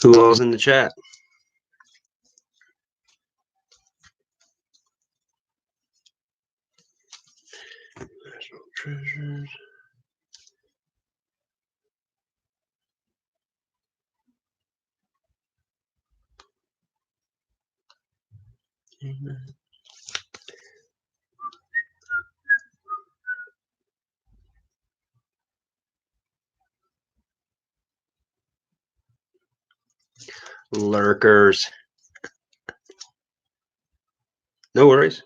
Who all's in the chat? National treasures. Amen. Lurkers. No worries.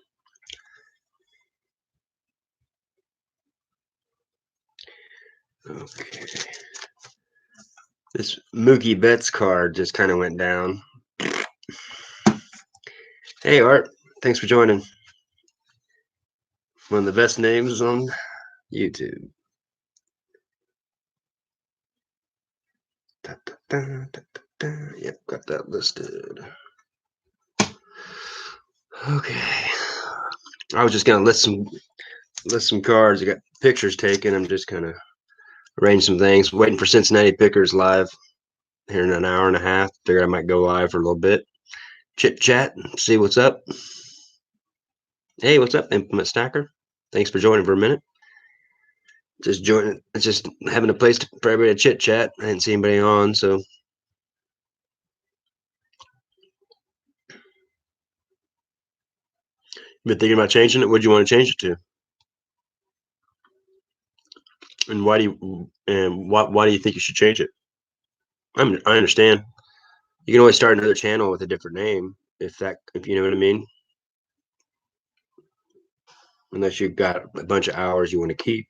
Okay. This Mookie Betts card just kind of went down. Hey, Art. Thanks for joining. One of the best names on YouTube. Yep, got that listed. Okay. I was just gonna list some cards. I got pictures taken. I'm just gonna arrange some things. Waiting for Cincinnati Pickers live here in an hour and a half. Figured I might go live for a little bit. Chit chat, see what's up. Hey, what's up, Implement Stacker? Thanks for joining for a minute. Just joining, just having a place for everybody to chit chat. I didn't see anybody on, so. Been thinking about changing it? What do you want to change it to? And why do you think you should change it? I understand. You can always start another channel with a different name if you know what I mean. Unless you've got a bunch of hours you want to keep,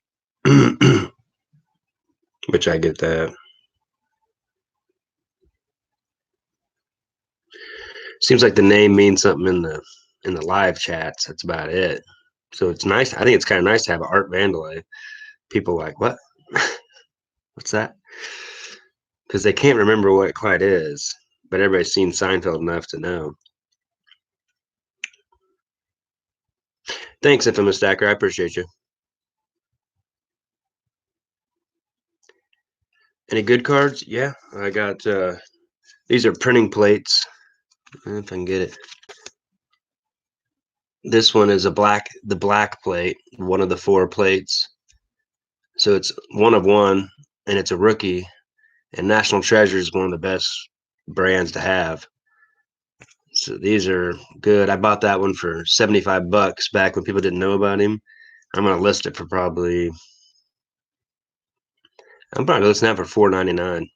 which I get that. Seems like the name means something in the live chats. That's about it. So it's nice. I think it's kind of nice to have an Art Vandalay. People are like, what? What's that? Because they can't remember what it quite is, but everybody's seen Seinfeld enough to know. Thanks, Infamous Stacker. I appreciate you. Any good cards? Yeah, I got these are printing plates. If I can get it. This one is the black plate, one of the 4 plates. So it's one of one, and it's a rookie. And National Treasure is one of the best brands to have. So these are good. I bought that one for $75 back when people didn't know about him. I'm gonna list it for probably. I'm probably listing that for $4.99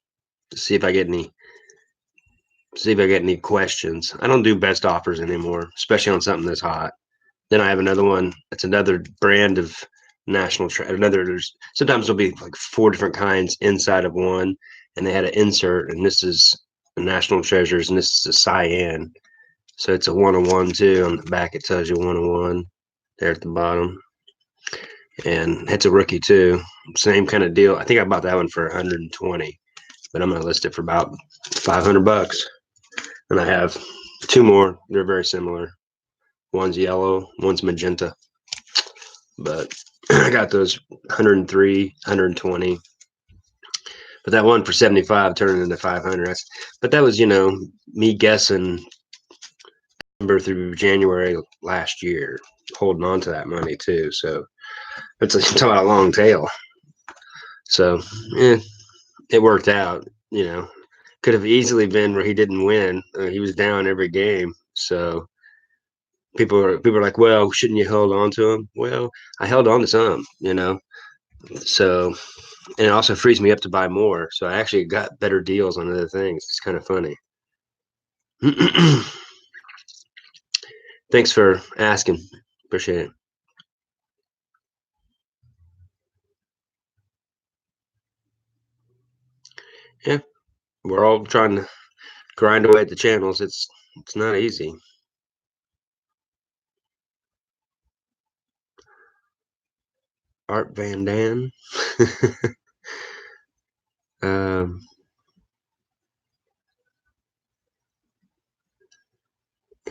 to see if I get any questions. I don't do best offers anymore, especially on something that's hot. Then I have another one. It's another brand of national another. There's sometimes there'll be like 4 different kinds inside of one, and they had an insert, and this is the national treasures, and this is a cyan. So it's a 101 too. On the back, it tells you 101 there at the bottom, and it's a rookie too. Same kind of deal. I think I bought that one for 120, but I'm gonna list it for about $500. And I have 2 more. They're very similar. One's yellow, one's magenta. But I got those 103, 120. But that one for 75 turned into 500. But that was, me guessing December through January last year, holding on to that money too. So it's talking about a long tail. So it worked out. Could have easily been where he didn't win. He was down every game. So people are like, well, shouldn't you hold on to him? Well, I held on to some. So, and it also frees me up to buy more. So I actually got better deals on other things. It's kind of funny. Thanks for asking. Appreciate it. Yeah, we're all trying to grind away at the channels. It's not easy. Art Van Dam. um,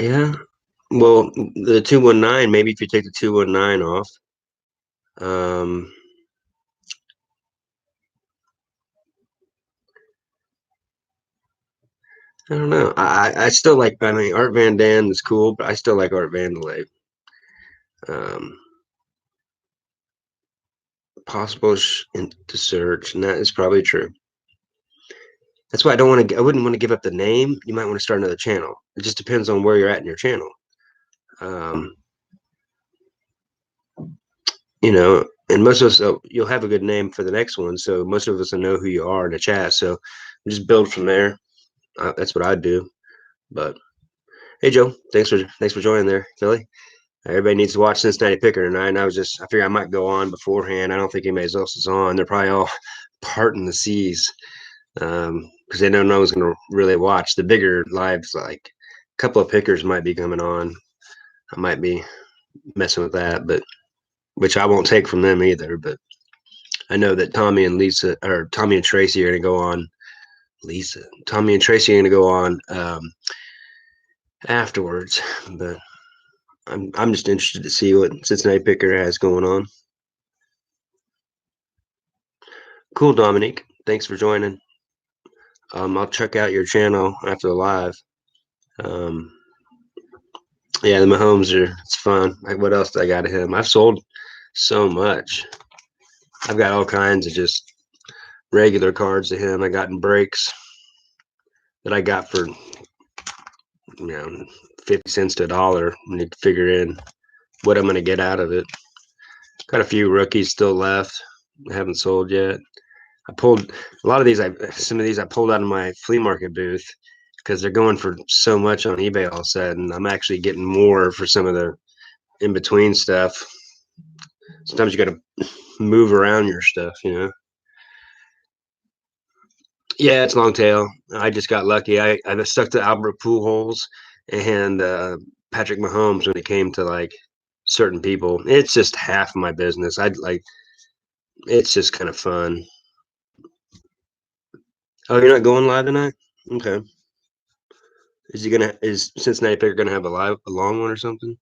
yeah. Well, the 219. Maybe if you take the 219 off. Um, I don't know. I still like. I mean, Art Van Dam is cool, but I still like Art Vandelay. Um, possible to search, and that is probably true. That's why I don't want to. I wouldn't want to give up the name. You might want to start another channel. It just depends on where you're at in your channel. Um, and most of us, you'll have a good name for the next one. So most of us will know who you are in the chat. So just build from there. That's what I'd do. But hey, Joe, thanks for joining there, Philly. Everybody needs to watch Cincinnati Picker tonight. And I figure I might go on beforehand. I don't think anybody else is on. They're probably all parting the seas because they know no one's going to really watch. The bigger lives, like a couple of pickers might be coming on. I might be messing with that, but which I won't take from them either. But I know that Tommy and Tracy are going to go on. Tommy and Tracy are going to go on afterwards. But I'm just interested to see what Cincinnati Picker has going on. Cool, Dominique. Thanks for joining. I'll check out your channel after the live. Yeah, the Mahomes it's fun. Like, what else do I got of him? I've sold so much. I've got all kinds of just regular cards of him. I got in breaks that I got for 50 cents to $1. I need to figure in what I'm going to get out of it. Got a few rookies still left. I haven't sold yet. I pulled a lot of these. Some of these I pulled out of my flea market booth because they're going for so much on eBay all of a sudden. I'm actually getting more for some of the in between stuff. Sometimes you got to move around your stuff, Yeah, it's long tail. I just got lucky. I stuck to Albert Pujols and Patrick Mahomes when it came to like certain people. It's just half my business. I'd like. It's just kind of fun. Oh, you're not going live tonight? Okay. Is Cincinnati Picker gonna have a long one or something?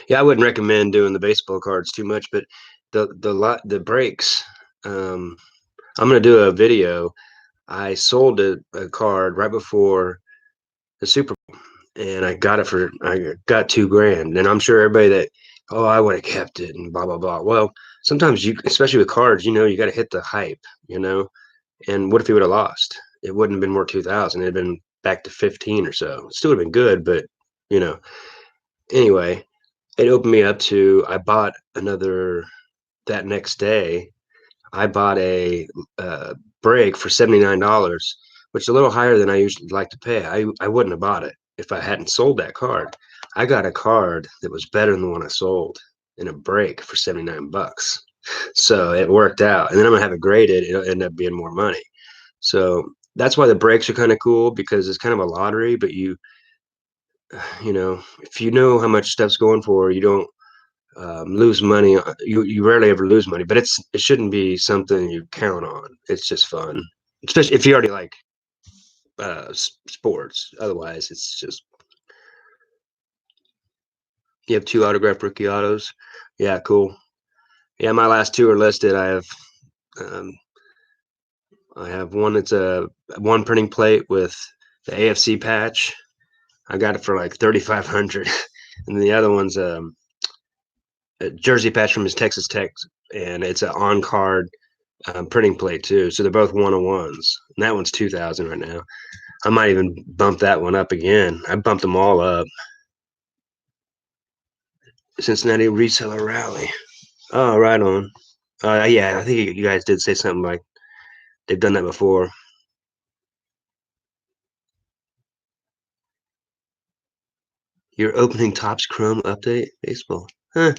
Yeah, I wouldn't recommend doing the baseball cards too much, but the breaks. I'm gonna do a video. I sold a card right before the Super Bowl, and I got got $2,000, and I'm sure everybody I would have kept it and blah blah blah. Well, sometimes especially with cards, you got to hit the hype, And what if he would have lost? It wouldn't have been more 2,000. It'd been back to 15 or so. It still would have been good, but you know. Anyway, it opened me up to, I bought another, that next day, I bought a brake for $79, which is a little higher than I usually like to pay. I wouldn't have bought it if I hadn't sold that card. I got a card that was better than the one I sold in a brake for 79 bucks. So it worked out. And then I'm gonna have it graded. It'll end up being more money. So that's why the brakes are kind of cool, because it's kind of a lottery, but if you know how much stuff's going for, you don't lose money. You rarely ever lose money, but it shouldn't be something you count on. It's just fun, especially if you already like sports. Otherwise, it's just, you have two autographed rookie autos. Yeah, cool. Yeah, my last two are listed. Um, I have one that's a one printing plate with the AFC patch. I got it for like 3,500, and then the other one's a jersey patch from his Texas Tech, and it's an on card printing plate too. So they're both 101s, and that one's 2,000 right now. I might even bump that one up again. I bumped them all up. Cincinnati Reseller Rally. Oh, right on. Yeah, I think you guys did say something like they've done that before. Your opening Topps Chrome update baseball. Huh.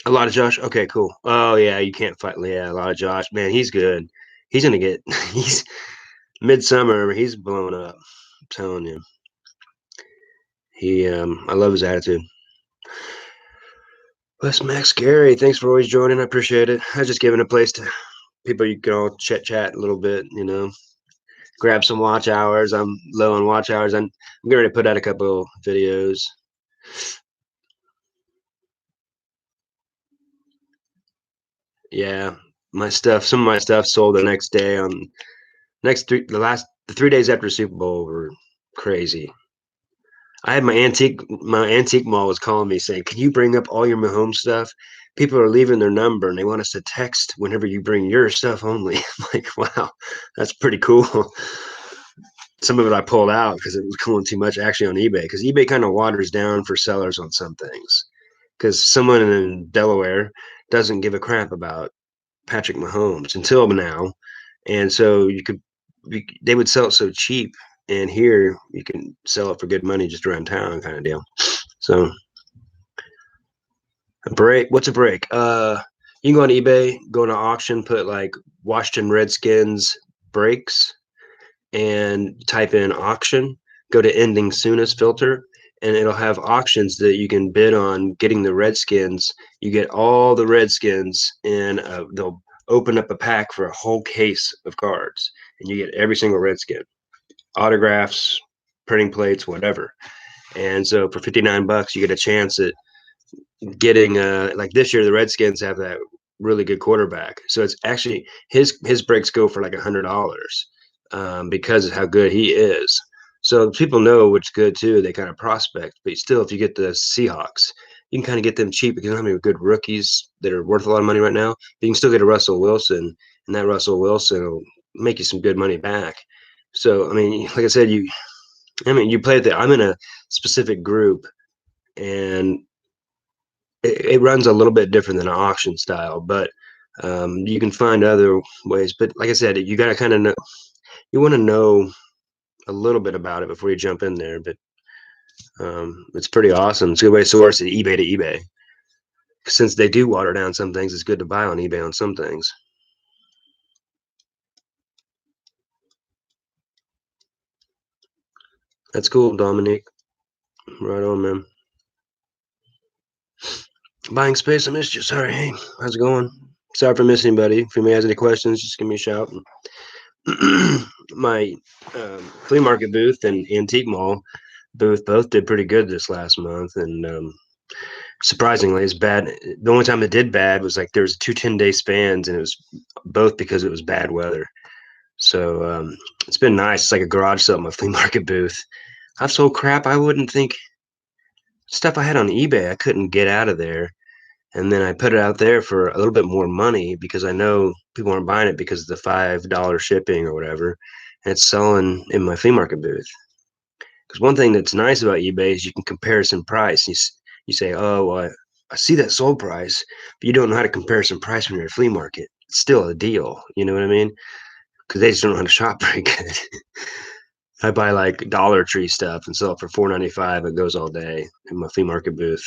A lot of Josh. Okay, cool. Oh yeah, you can't fight. Yeah, a lot of Josh. Man, he's good. He's gonna get. He's midsummer. He's blowing up. I'm telling you. I love his attitude. Wes Max Gary, thanks for always joining. I appreciate it. I was just giving a place to people you can all chat a little bit. Grab some watch hours. I'm low on watch hours. I'm getting ready to put out a couple videos. Yeah, some of my stuff sold the next day. On the 3 days after Super Bowl were crazy. I had my antique mall was calling me saying, "Can you bring up all your Mahomes stuff? People are leaving their number and they want us to text whenever you bring your stuff only." I'm like, wow, that's pretty cool. Some of it I pulled out because it was going too much actually on eBay, because eBay kind of waters down for sellers on some things, because someone in Delaware doesn't give a crap about Patrick Mahomes until now, and so they would sell it so cheap, and here you can sell it for good money just around town, kind of deal. So a break. What's a break? You can go on eBay, go on an auction, put like Washington Redskins breaks, and type in auction. Go to ending soonest filter, and it'll have auctions that you can bid on getting the Redskins. You get all the Redskins, and they'll open up a pack for a whole case of cards, and you get every single Redskin, autographs, printing plates, whatever. And so for 59 bucks, you get a chance at getting like this year the Redskins have that really good quarterback. So it's actually his breaks go for like $100 because of how good he is. So people know what's good too. They kind of prospect, but still, if you get the Seahawks, you can kind of get them cheap because you don't have any good rookies that are worth a lot of money right now. But you can still get a Russell Wilson, and that Russell Wilson will make you some good money back. So I mean, like I said, you play with it. I'm in a specific group, and it runs a little bit different than an auction style, but you can find other ways. But like I said, you got to kind of know, you want to know a little bit about it before you jump in there. But it's pretty awesome. It's a good way to source it, eBay to eBay. Since they do water down some things, it's good to buy on eBay on some things. That's cool, Dominique. Right on, man. Buying space, I missed you. Sorry. Hey, how's it going? Sorry for missing anybody. If anybody has any questions, just give me a shout. My flea market booth and antique mall booth both did pretty good this last month, and surprisingly, it's bad. The only time it did bad was like there was 2 10-day spans, and it was both because it was bad weather. So it's been nice. It's like a garage sale, my flea market booth. I've sold crap I wouldn't think, stuff I had on eBay I couldn't get out of there, and then I put it out there for a little bit more money because I know people aren't buying it because of the $5 shipping or whatever, and it's selling in my flea market booth. Because one thing that's nice about eBay is you can comparison price. You say, oh, well, I see that sold price, but you don't know how to comparison price when you're at a flea market. It's still a deal. You know what I mean? Because they just don't know how to shop very good. I buy like Dollar Tree stuff and sell it for $4.95. It goes all day in my flea market booth.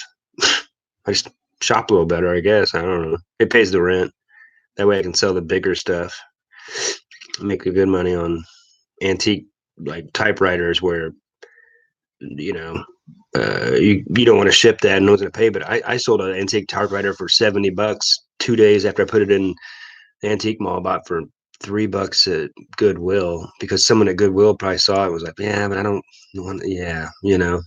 I just shop a little better, I guess. I don't know. It pays the rent. That way I can sell the bigger stuff. Make a good money on antique like typewriters where you know you don't want to ship that and no one's gonna pay. But I sold an antique typewriter for $70 2 days after I put it in the antique mall. Bought for $3 at Goodwill because someone at Goodwill probably saw it, was like, yeah, but I don't want, yeah, you know.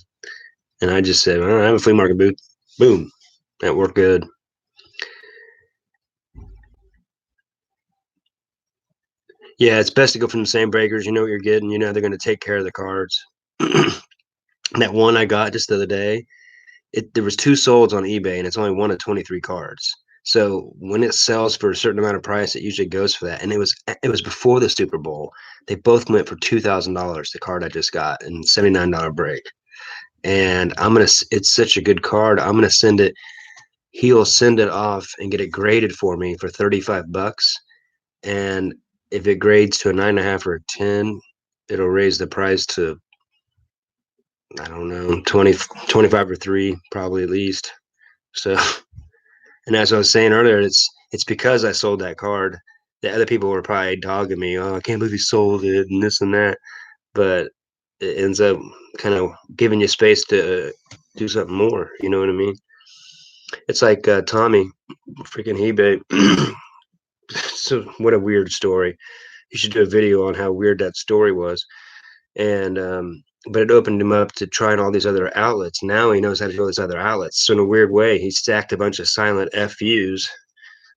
And I just said, well, I have a flea market booth. Boom, that worked good. Yeah, it's best to go from the same breakers. You know what you're getting. You know they're going to take care of the cards. That one I got just the other day, there was two solds on eBay, and it's only one of 23 cards. So when it sells for a certain amount of price, it usually goes for that. And it was before the Super Bowl. They both went for $2,000. The card I just got and $79 break. And it's such a good card. I'm gonna send it. He'll send it off and get it graded for me for $35. And if it grades to a 9.5 or a 10, it'll raise the price to, I don't know, 20, 25 or three, probably at least. So, and as I was saying earlier, it's because I sold that card. The other people were probably dogging me. Oh, I can't believe you sold it and this and that. But it ends up kind of giving you space to do something more. You know what I mean? It's like Tommy, freaking eBay. So what a weird story. You should do a video on how weird that story was. And but it opened him up to trying all these other outlets. Now he knows how to do all these other outlets. So in a weird way, he stacked a bunch of silent FUs,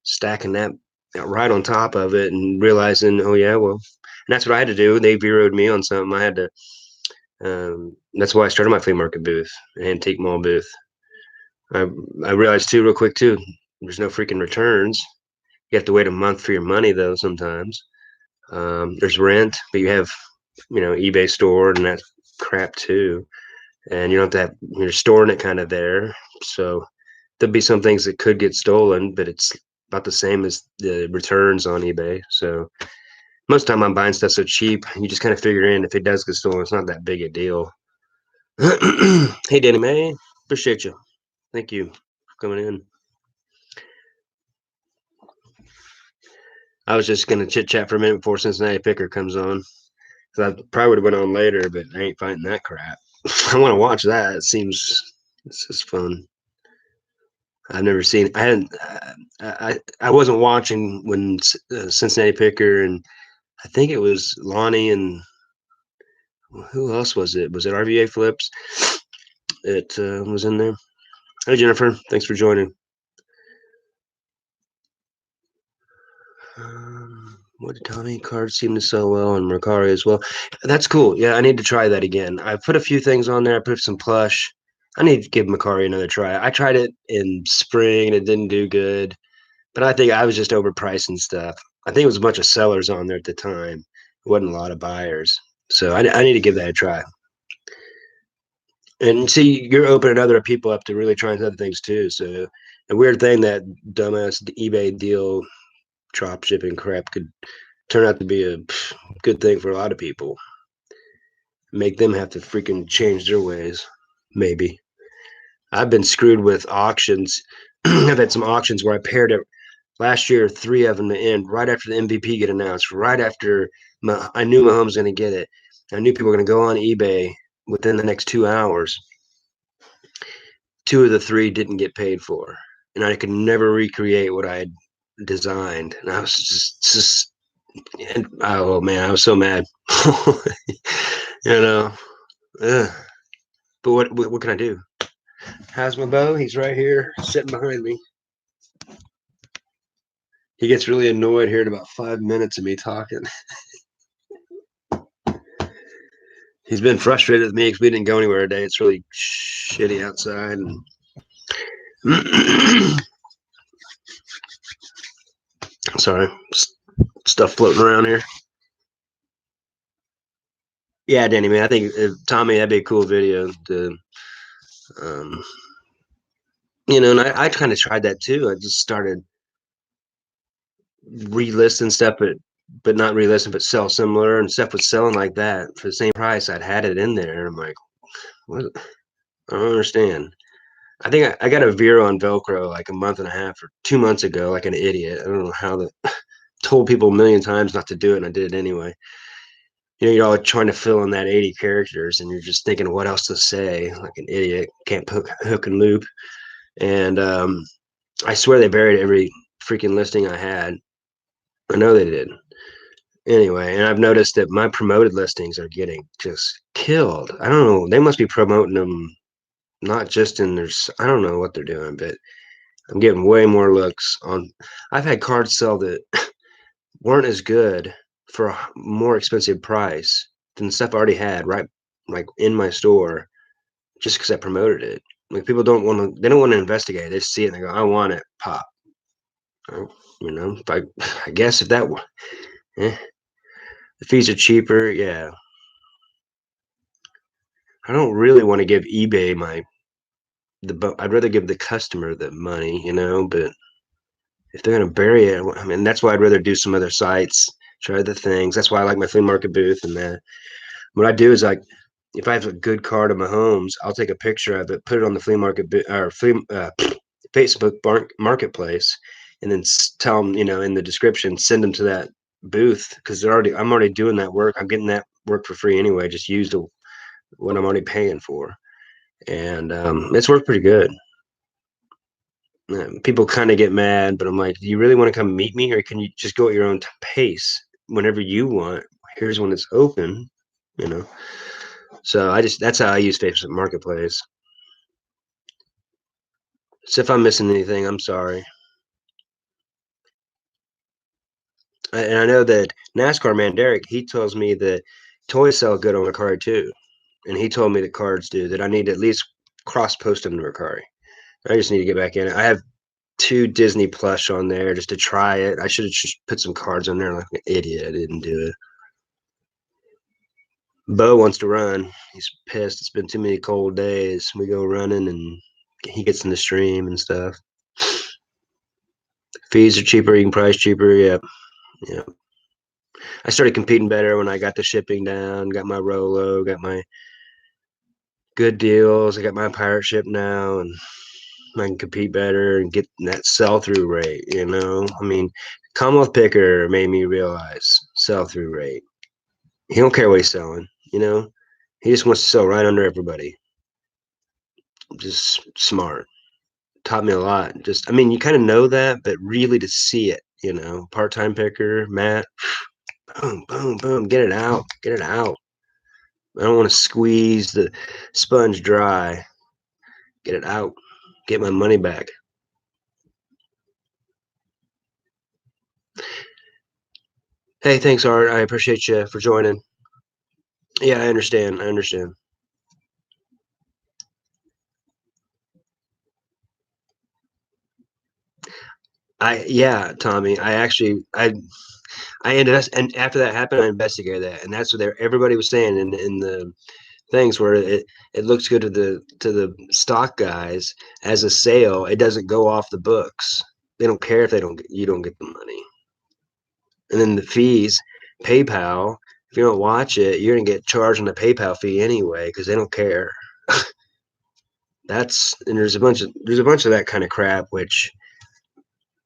stacking that right on top of it, and realizing, oh yeah, well, and that's what I had to do. They zeroed me on something. I had to. That's why I started my flea market booth, an antique mall booth. I I realized too, real quick too, there's no freaking returns. You have to wait a month for your money though. Sometimes there's rent, but you have eBay store and that crap too, and you don't have to have, you're storing it kind of there. So there'll be some things that could get stolen, but it's about the same as the returns on eBay. So most of the time I'm buying stuff so cheap, you just kind of figure in if it does get stolen, it's not that big a deal. Hey, Danny May, appreciate you. Thank you for coming in. I was just gonna chit chat for a minute before Cincinnati Picker comes on. So I probably would have went on later, but I ain't fighting that crap. I want to watch that. It seems it's just fun. I've never seen. I hadn't. I wasn't watching when Cincinnati Picker and I think it was Lonnie and who else was it? Was it RVA Flips? It was in there. Hey Jennifer, thanks for joining. What did Tommy cards seem to sell well and Mercari as well? That's cool. Yeah, I need to try that again. I put a few things on there. I put some plush. I need to give Mercari another try. I tried it in spring and it didn't do good, but I think I was just overpricing stuff. I think it was a bunch of sellers on there at the time. It wasn't a lot of buyers. So I need to give that a try. And see, you're opening other people up to really trying other things too. So a weird thing, that dumbass eBay deal, drop shipping crap could turn out to be a good thing for a lot of people. Make them have to freaking change their ways. Maybe. I've been screwed with auctions. I've had some auctions where I paired it last year, three of them to end right after the MVP get announced, right after I knew Mahomes was going to get it. I knew people were going to go on eBay within the next 2 hours. Two of the three didn't get paid for, and I could never recreate what I had designed. And I was just and, oh man, I was so mad. you know, Ugh. But what can I do? How's my beau? He's right here, sitting behind me. He gets really annoyed here in about 5 minutes of me talking. He's been frustrated with me because we didn't go anywhere today. It's really shitty outside. And sorry, stuff floating around here. Yeah, Danny, man, I think Tommy, that'd be a cool video to, um, and I kind of tried that too. I just started relisting stuff, but not relisting, but sell similar, and stuff was selling like that for the same price. I'd had it in there, and I'm like, what? I don't understand. I think I got a Vero on Velcro like a month and a half or 2 months ago, like an idiot. I don't know how the told people a million times not to do it, and I did it anyway. You're all trying to fill in that 80 characters, and you're just thinking what else to say, like an idiot. Can't hook and loop. And I swear they buried every freaking listing I had. I know they did. Anyway, and I've noticed that my promoted listings are getting just killed. I don't know. They must be promoting them not just in their. I don't know what they're doing, but I'm getting way more looks on. I've had cards sell that weren't as good for a more expensive price than the stuff I already had, right? Like in my store, just because I promoted it. Like people don't want to. They don't want to investigate. They see it and they go, "I want it." Pop. Oh, if I guess if that, eh, the fees are cheaper. Yeah, I don't really want to give eBay I'd rather give the customer the money, but if they're gonna bury it, I mean, that's why I'd rather do some other sites, try other things. That's why I like my flea market booth and that. What I do is like, if I have a good card of my homes, I'll take a picture of it, put it on the flea market or Facebook marketplace, and then tell them, in the description, send them to that booth because I'm already doing that work. I'm getting that work for free anyway. Just use what I'm already paying for, and it's worked pretty good. People kind of get mad, but I'm like, do you really want to come meet me, or can you just go at your own pace whenever you want? Here's when it's open, you know. So that's how I use Facebook Marketplace. So if I'm missing anything, I'm sorry. And I know that NASCAR man Derek, he tells me that toys sell good on Mercari too, and he told me that cards do. That I need to at least cross post them to Mercari. I just need to get back in it. I have 2 Disney plush on there just to try it. I should have just put some cards on there like an idiot. I didn't do it. Bo wants to run. He's pissed. It's been too many cold days. We go running and he gets in the stream and stuff. Fees are cheaper. You can price cheaper. Yep. Yep. I started competing better when I got the shipping down, got my Rolo, got my good deals. I got my pirate ship now, and I can compete better and get that sell through rate. I mean, Commonwealth Picker made me realize sell through rate. He don't care what he's selling. He just wants to sell right under everybody. Just smart. Taught me a lot. Just, I mean, you kind of know that, but really to see it, part-time picker, Matt, boom, boom, boom, get it out, get it out. I don't want to squeeze the sponge dry. Get it out. Get my money back. Hey, thanks, Art. I appreciate you for joining. Yeah, I understand. I understand. Yeah, Tommy. I ended up, and after that happened, I investigated that, and that's what everybody was saying in the things where it looks good to the stock guys as a sale. It doesn't go off the books. They don't care if you don't get the money. And then the fees, PayPal. If you don't watch it, you're gonna get charged on the PayPal fee anyway because they don't care. And there's a bunch of that kind of crap. Which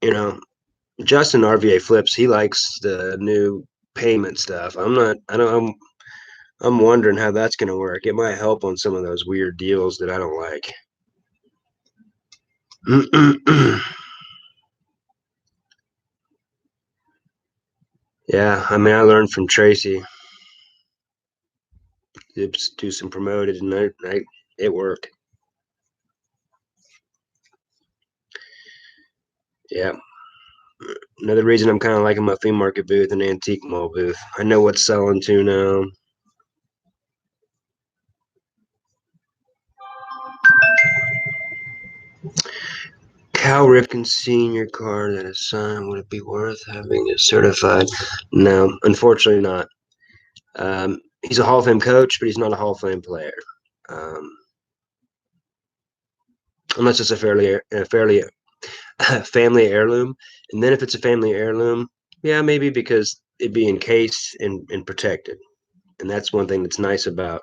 you know, Justin RVA Flips, he likes the new payment stuff. I'm not. I don't. I'm wondering how that's gonna work. It might help on some of those weird deals that I don't like. Yeah, I mean, I learned from Tracy. Do some promoted, and it worked. Yeah. Another reason I'm kind of liking my flea market booth and antique mall booth. I know what's selling to now. Cal Ripken Senior card that is signed. Would it be worth having it certified? No, unfortunately not. he's a Hall of Fame coach, but he's not a Hall of Fame player. Um, Unless it's a fairly family heirloom. And then if it's a family heirloom, yeah, maybe because it'd be encased and protected. And that's one thing that's nice about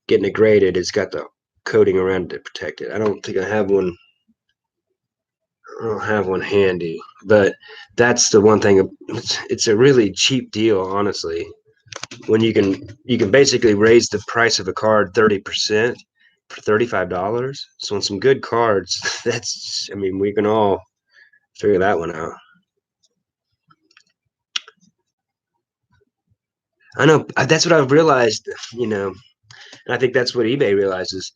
getting it graded. It's got the coating around it to protect it. I don't think I have one. I don't have one handy, but that's the one thing. It's a really cheap deal, honestly. When you can basically raise the price of a card 30% for $35. So on some good cards, that's, I mean, we can all figure that one out. I know that's what I've realized, and I think that's what eBay realizes.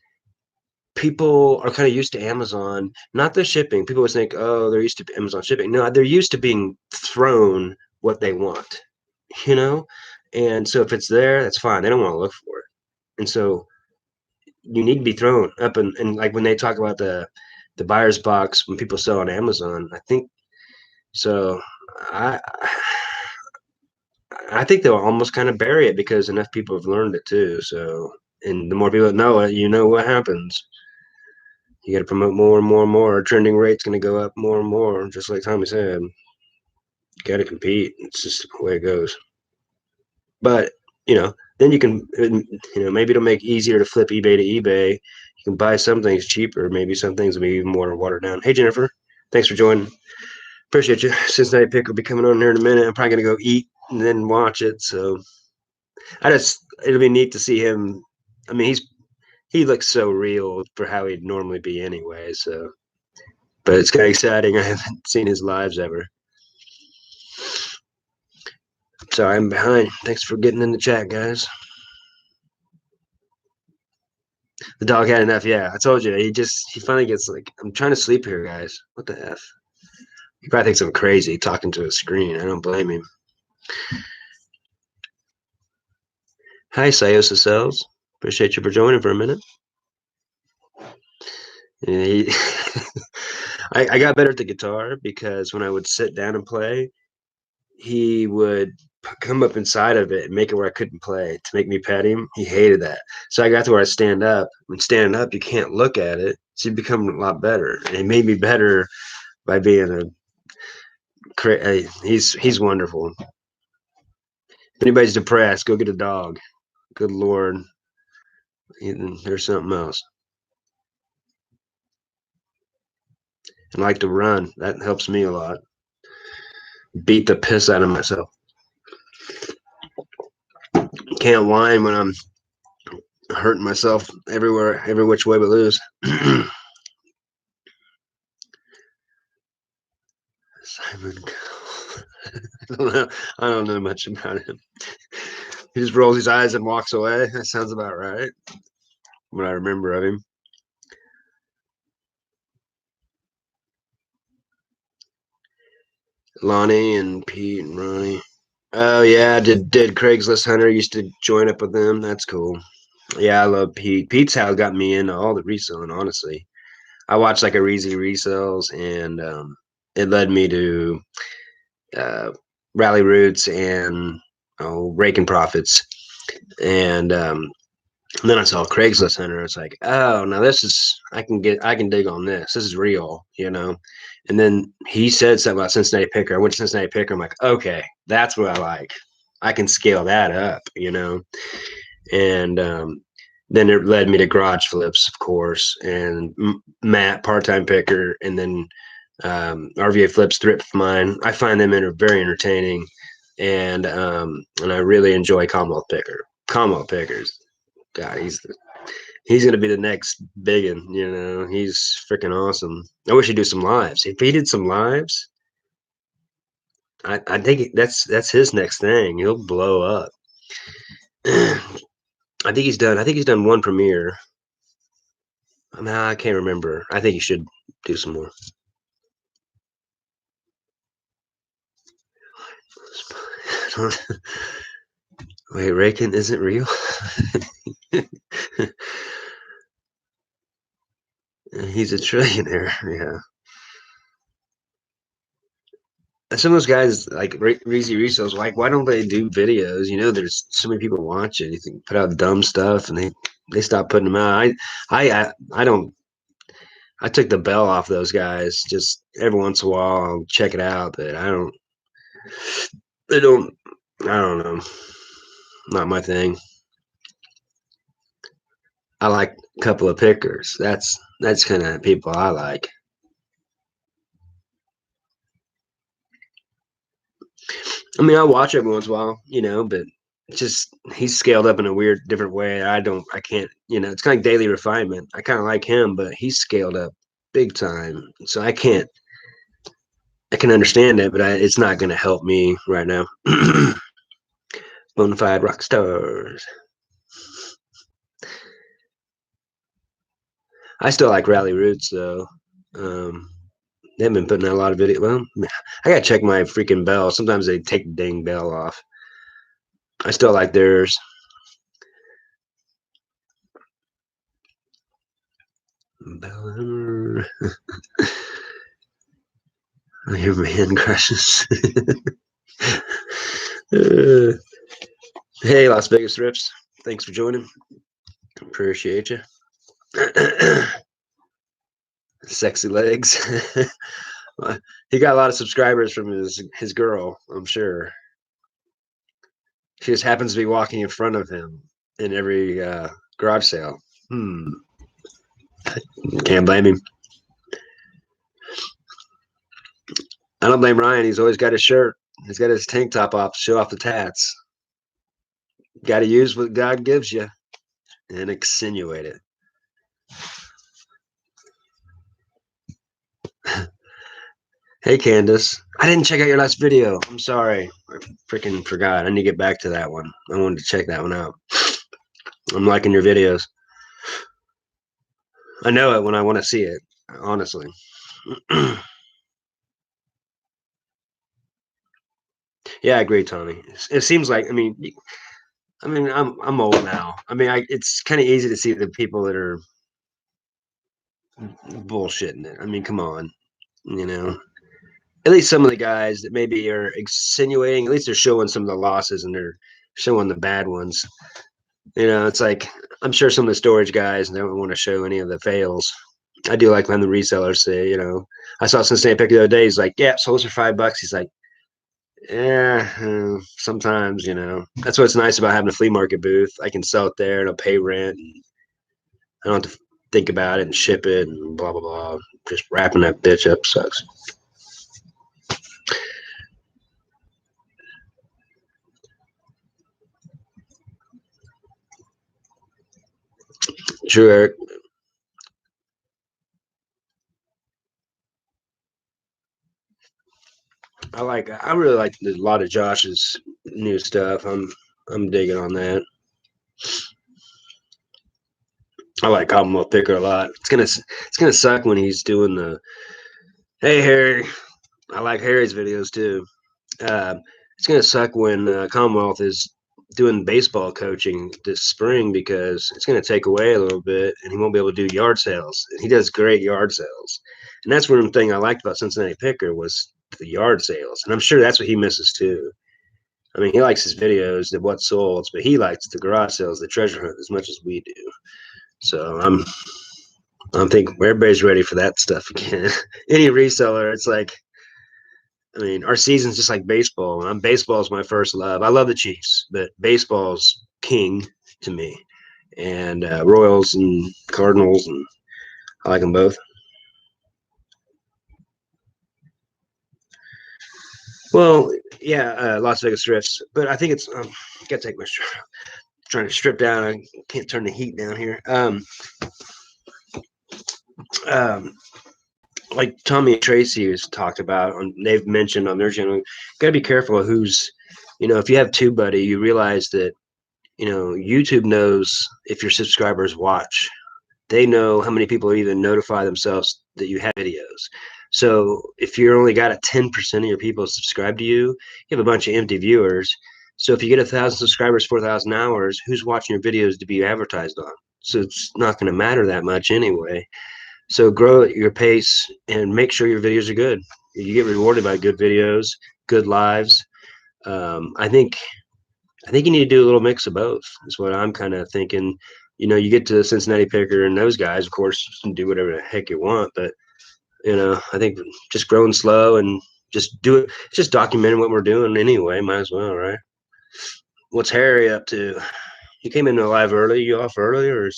People are kind of used to Amazon, not the shipping. People always think, oh, they're used to Amazon shipping. No, they're used to being thrown what they want, you know? And so if it's there, that's fine. They don't want to look for it. And so you need to be thrown up. And like when they talk about the buyer's box when people sell on Amazon, I think so. I I think they'll almost kind of bury it because enough people have learned it too. So, and the more people that know it, you know what happens. You got to promote more and more and more. Our trending rate's going to go up more and more, just like Tommy said. You got to compete. It's just the way it goes. But then you can, maybe it'll make it easier to flip eBay to eBay. You can buy some things cheaper. Maybe some things will be even more watered down. Hey, Jennifer, thanks for joining. Appreciate you. Cincinnati Picker will be coming on here in a minute. I'm probably going to go eat and then watch it. So it'll be neat to see him. I mean, he looks so real for how he'd normally be anyway. So, but it's kind of exciting. I haven't seen his lives ever. Sorry, I'm behind. Thanks for getting in the chat, guys. The dog had enough. Yeah, I told you. He finally gets like, I'm trying to sleep here, guys. What the F? He probably thinks I'm crazy talking to a screen. I don't blame him. Hi, Sayosa Cells. Appreciate you for joining for a minute. He, I got better at the guitar because when I would sit down and play, he would come up inside of it and make it where I couldn't play to make me pet him. He hated that. So I got to where I stand up. When standing up, you can't look at it. So you become a lot better. And he made me better by being he's wonderful. If anybody's depressed, go get a dog. Good Lord. There's something else. And like to run. That helps me a lot. Beat the piss out of myself. Can't whine when I'm hurting myself everywhere, every which way but loose. Simon I don't know. I don't know much about him. He just rolls his eyes and walks away. That sounds about right. What I remember of him. Lonnie and Pete and Ronnie. Oh yeah, did Craigslist Hunter used to join up with them? That's cool. Yeah, I love Pete. Pete's how got me into all the reselling. Honestly, I watched like a Reezy resells, and it led me to uh, Rally Roots and Raking Profits, and then I saw Craigslist Hunter. It's like, oh, now this is I can dig on this. This is real. And then he said something about Cincinnati Picker. I went to Cincinnati Picker. I'm like, okay, that's what I like. I can scale that up. And then it led me to Garage Flips, of course, and Matt, part-time picker, and then RVA Flips, Thrift Mine. I find them very entertaining, and I really enjoy Commonwealth Picker. Commonwealth Pickers, God, he's gonna be the next big one. He's freaking awesome. I wish he'd do some lives. If he did some lives, I think that's his next thing. He'll blow up. I think he's done one premiere. I mean, I can't remember. I think he should do some more. Wait, Rakin isn't real? He's a trillionaire. Yeah. some of those guys like Reezy Resells, like, why don't they do videos? You know, there's so many people watch it. You think put out dumb stuff, and they stop putting them out. I don't. I took the bell off those guys. Just every once in a while, I'll check it out, but I don't. They don't. I don't know. Not my thing. I like a couple of pickers. That's kind of people I like. I mean, I watch every once in a while, you know, but it's just he's scaled up in a weird, different way. I can't, you know, it's kind of like daily refinement. I kind of like him, but he's scaled up big time. So I can't, I can understand it, but it's not going to help me right now. Bonafide rock stars. I still like Rally Roots though. Um, they've been putting out a lot of video. Well, I gotta check my freaking bell. Sometimes they take the dang bell off. I still like theirs. Bell. Your man crushes. uh, hey, Las Vegas Rips. Thanks for joining. Appreciate you. Sexy legs. He got a lot of subscribers from his girl, I'm sure. She just happens to be walking in front of him in every garage sale. Can't blame him. I don't blame Ryan. He's always got his shirt. He's got his tank top off, show off the tats. Got to use what God gives you and accentuate it. Hey, Candace. I didn't check out your last video. I'm sorry. I freaking forgot. I need to get back to that one. I wanted to check that one out. I'm liking your videos. I know it when I want to see it, honestly. Yeah, I agree, Tommy. It seems like, I'm old now. It's kind of easy to see the people that are bullshitting it. I mean, come on, you know. At least some of the guys that maybe are insinuating, at least they're showing some of the losses and they're showing the bad ones. You know, it's like I'm sure some of the storage guys don't want to show any of the fails. I do like when the resellers say, you know, I saw Cincinnati Picker the other day. He's like, yeah, sold for $5. He's like, yeah, sometimes, you know, that's what's nice about having a flea market booth. I can sell it there and I'll pay rent. I don't have to think about it and ship it and blah, blah, blah. Just wrapping that bitch up sucks. True, Eric. I really like a lot of Josh's new stuff. I'm digging on that. I like Commonwealth Picker a lot. It's gonna suck when he's doing the hey Harry. I like Harry's videos too. Uh, it's gonna suck when Commonwealth is doing baseball coaching this spring because it's gonna take away a little bit, and he won't be able to do yard sales. And he does great yard sales, and that's one thing I liked about Cincinnati Picker was the yard sales, and I'm sure that's what he misses too. I mean, he likes his videos, the what sold, but he likes the garage sales, the treasure hunt as much as we do. So I'm thinking everybody's ready for that stuff again. Any reseller, it's like, I mean, our season's just like baseball. Baseball is my first love. I love the Chiefs, but baseball's king to me. And Royals and Cardinals, and I like them both. Well, yeah, Las Vegas Drifts, but I think it's gotta take my trying to strip down. I can't turn the heat down here. Um, like Tommy and Tracy has talked about, they've mentioned on their channel, got to be careful of who's, you know, if you have TubeBuddy, you realize that, you know, YouTube knows if your subscribers watch. They know how many people even notify themselves that you have videos. So if you're only got a 10% of your people subscribe to you, you have a bunch of empty viewers. So if you get 1,000 subscribers, 4,000 hours, who's watching your videos to be advertised on? So it's not going to matter that much anyway. So grow at your pace and make sure your videos are good. You get rewarded by good videos, good lives. I think you need to do a little mix of both. Is what I'm kind of thinking. You get to Cincinnati Picker and those guys, of course, can do whatever the heck you want. But I think just growing slow and just do it. Just documenting what we're doing anyway. Might as well, right? What's Harry up to? You came into live early. You off early, or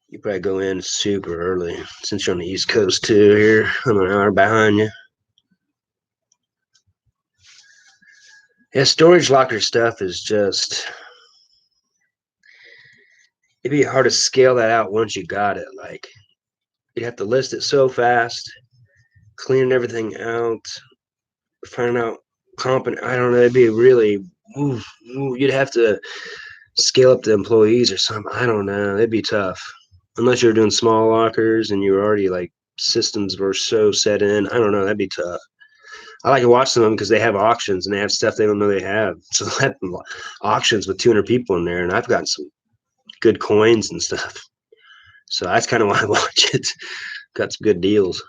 you probably go in super early since you're on the East Coast too? Here, I'm an hour behind you. Yeah, storage locker stuff is just, it'd be hard to scale that out once you got it. Like, you'd have to list it so fast, cleaning everything out, finding out competent. I don't know. It'd be really, you'd have to scale up the employees or something. I don't know. It'd be tough unless you're doing small lockers and you're already like systems were so set in. I don't know. That'd be tough. I like to watch some of them because they have auctions and they have stuff they don't know they have. So they have auctions with 200 people in there, and I've gotten some good coins and stuff. So that's kind of why I watch it. Got some good deals.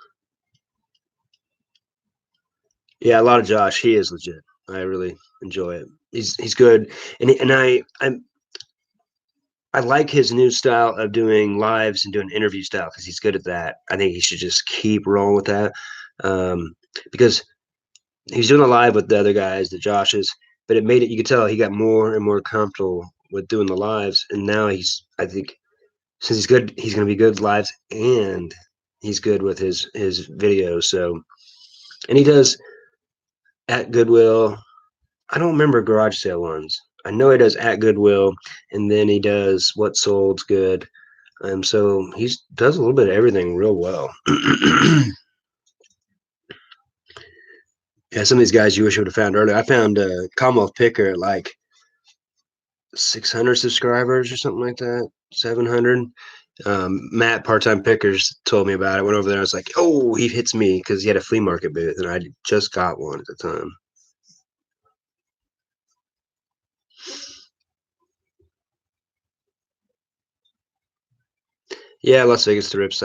Yeah, a lot of Josh. He is legit. I really enjoy it. He's good, and I like his new style of doing lives and doing interview style because he's good at that. I think he should just keep rolling with that, because he's doing a live with the other guys, the Joshes, but it made it. You could tell he got more and more comfortable with doing the lives, and now I think, since he's good, he's going to be good lives, and he's good with his videos. So, and he does at Goodwill. I don't remember garage sale ones. I know he does at Goodwill, and then he does what sold's good. So he does a little bit of everything real well. Yeah, some of these guys you wish you would have found earlier. I found Commonwealth Picker at like 600 subscribers or something like that, 700. Matt, part-time pickers, told me about it. Went over there. I was like, oh, he hits me because he had a flea market booth, and I just got one at the time. Yeah, Las Vegas Thrips.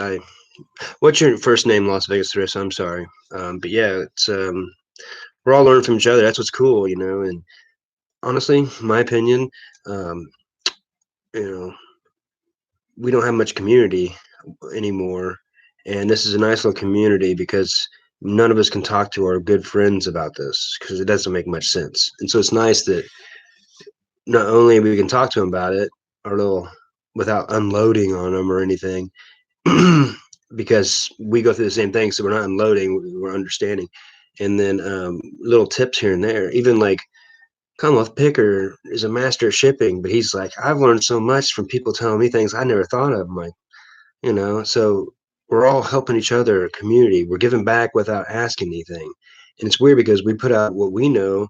What's your first name, Las Vegas Thrips? I'm sorry, but yeah, it's we're all learning from each other. That's what's cool, And honestly, my opinion, um, you know, we don't have much community anymore, and this is a nice little community because none of us can talk to our good friends about this because it doesn't make much sense. And so it's nice that not only we can talk to them about it, our little, without unloading on them or anything, because we go through the same thing, so we're not unloading, we're understanding. And then little tips here and there, even like Commonwealth Picker is a master of shipping, but he's like, I've learned so much from people telling me things I never thought of. I'm like, so we're all helping each other, a community. We're giving back without asking anything. And it's weird because we put out what we know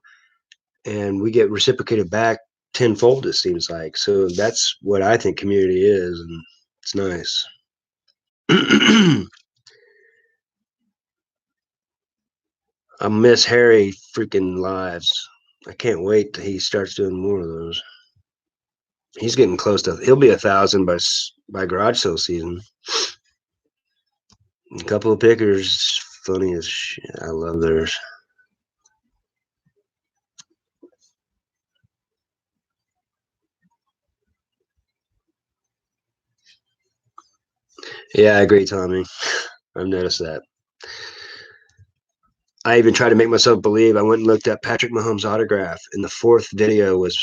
and we get reciprocated back tenfold, it seems like. So that's what I think community is, and it's nice. I miss Harry freaking lives. I can't wait till he starts doing more of those. He's getting close to. He'll be 1,000 by garage sale season. A couple of pickers, funny as shit. I love theirs. Yeah, I agree, Tommy. I've noticed that. I even tried to make myself believe. I went and looked at Patrick Mahomes' autograph, and the fourth video was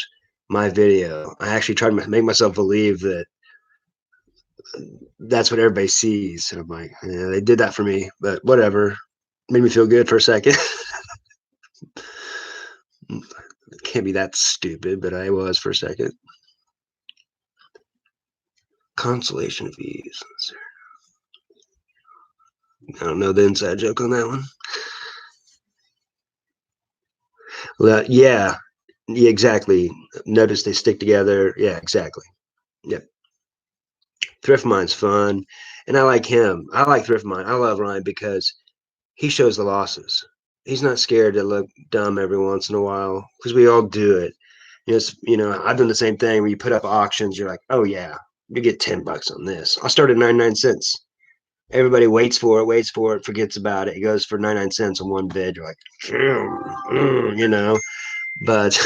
my video. I actually tried to make myself believe that that's what everybody sees. And I'm like, yeah, they did that for me, but whatever. Made me feel good for a second. It can't be that stupid, but I was for a second. Consolation fees. I don't know the inside joke on that one. Well, yeah, exactly. Notice they stick together. Yeah, exactly. Yep. Thrift Mind's fun, and I like him. I like Thrift Mind. I love Ryan because he shows the losses. He's not scared to look dumb every once in a while because we all do it. I've done the same thing where you put up auctions. You're like, oh yeah, you get $10 on this. I started 99 cents, Everybody waits for it, forgets about it. It goes for 99 cents on one bid. You're like, you know, but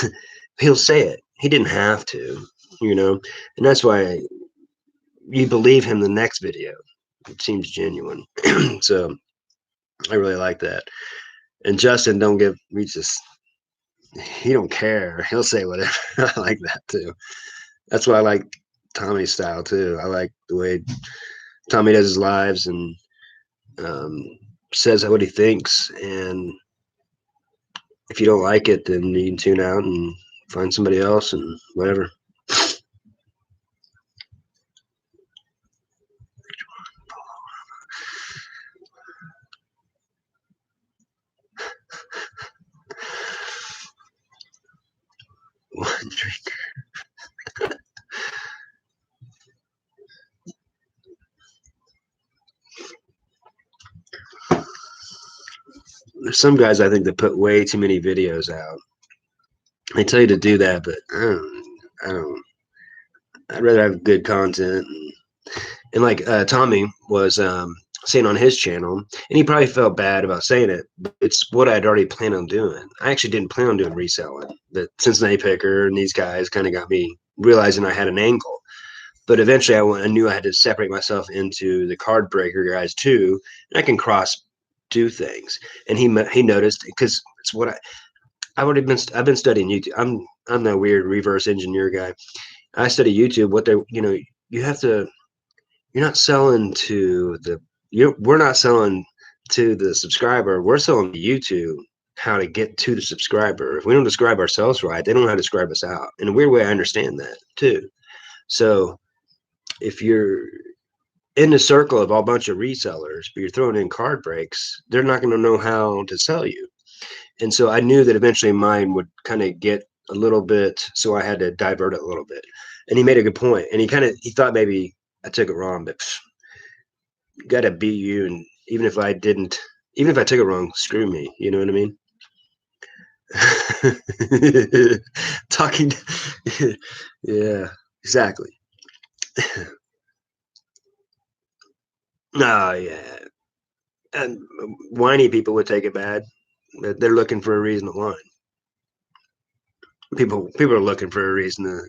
he'll say it. He didn't have to, you know, and that's why you believe him the next video. It seems genuine. So I really like that. And Justin, don't give me just, he don't care. He'll say whatever. I like that too. That's why I like Tommy's style too. I like the way Tommy does his lives and um, says what he thinks. And if you don't like it, then you can tune out and find somebody else and whatever. One drink. There's some guys I think that put way too many videos out. They tell you to do that, but I don't. I'd rather have good content. And like Tommy was saying on his channel, and he probably felt bad about saying it, but it's what I'd already planned on doing. I actually didn't plan on doing reselling. The Cincinnati Picker and these guys kind of got me realizing I had an angle. But eventually, I knew I had to separate myself into the card breaker guys too, and I can cross do things. And he noticed because it's what I've been studying YouTube. I'm that weird reverse engineer guy. I study YouTube. What they you have to you're not selling to the we're not selling to the subscriber. We're selling to YouTube how to get to the subscriber. If we don't describe ourselves right, they don't know how to describe us out. In a weird way, I understand that too. So if you're in the circle of a bunch of resellers, but you're throwing in card breaks, they're not going to know how to sell you. And so I knew that eventually mine would kind of get a little bit, so I had to divert it a little bit. And he made a good point, and he thought maybe I took it wrong, but got to be you. And even if I didn't, even if I took it wrong, screw me. You know what I mean? Talking, yeah, exactly. No, yeah, and whiny people would take it bad. They're looking for a reason to whine. People are looking for a reason to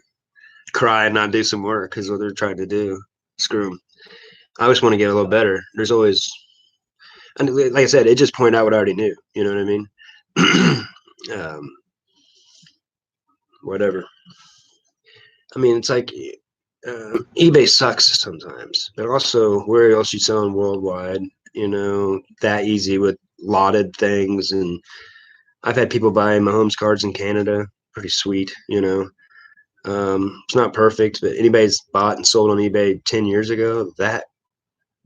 cry and not do some work because what they're trying to do. Screw them. I always want to get a little better. There's always, and like I said, it just pointed out what I already knew. You know what I mean? Whatever. I mean, it's like eBay sucks sometimes, but also where else you selling worldwide? You know, that easy with lotted things, and I've had people buy Mahomes cards in Canada. Pretty sweet, you know. It's not perfect, but anybody's bought and sold on eBay 10 years ago, that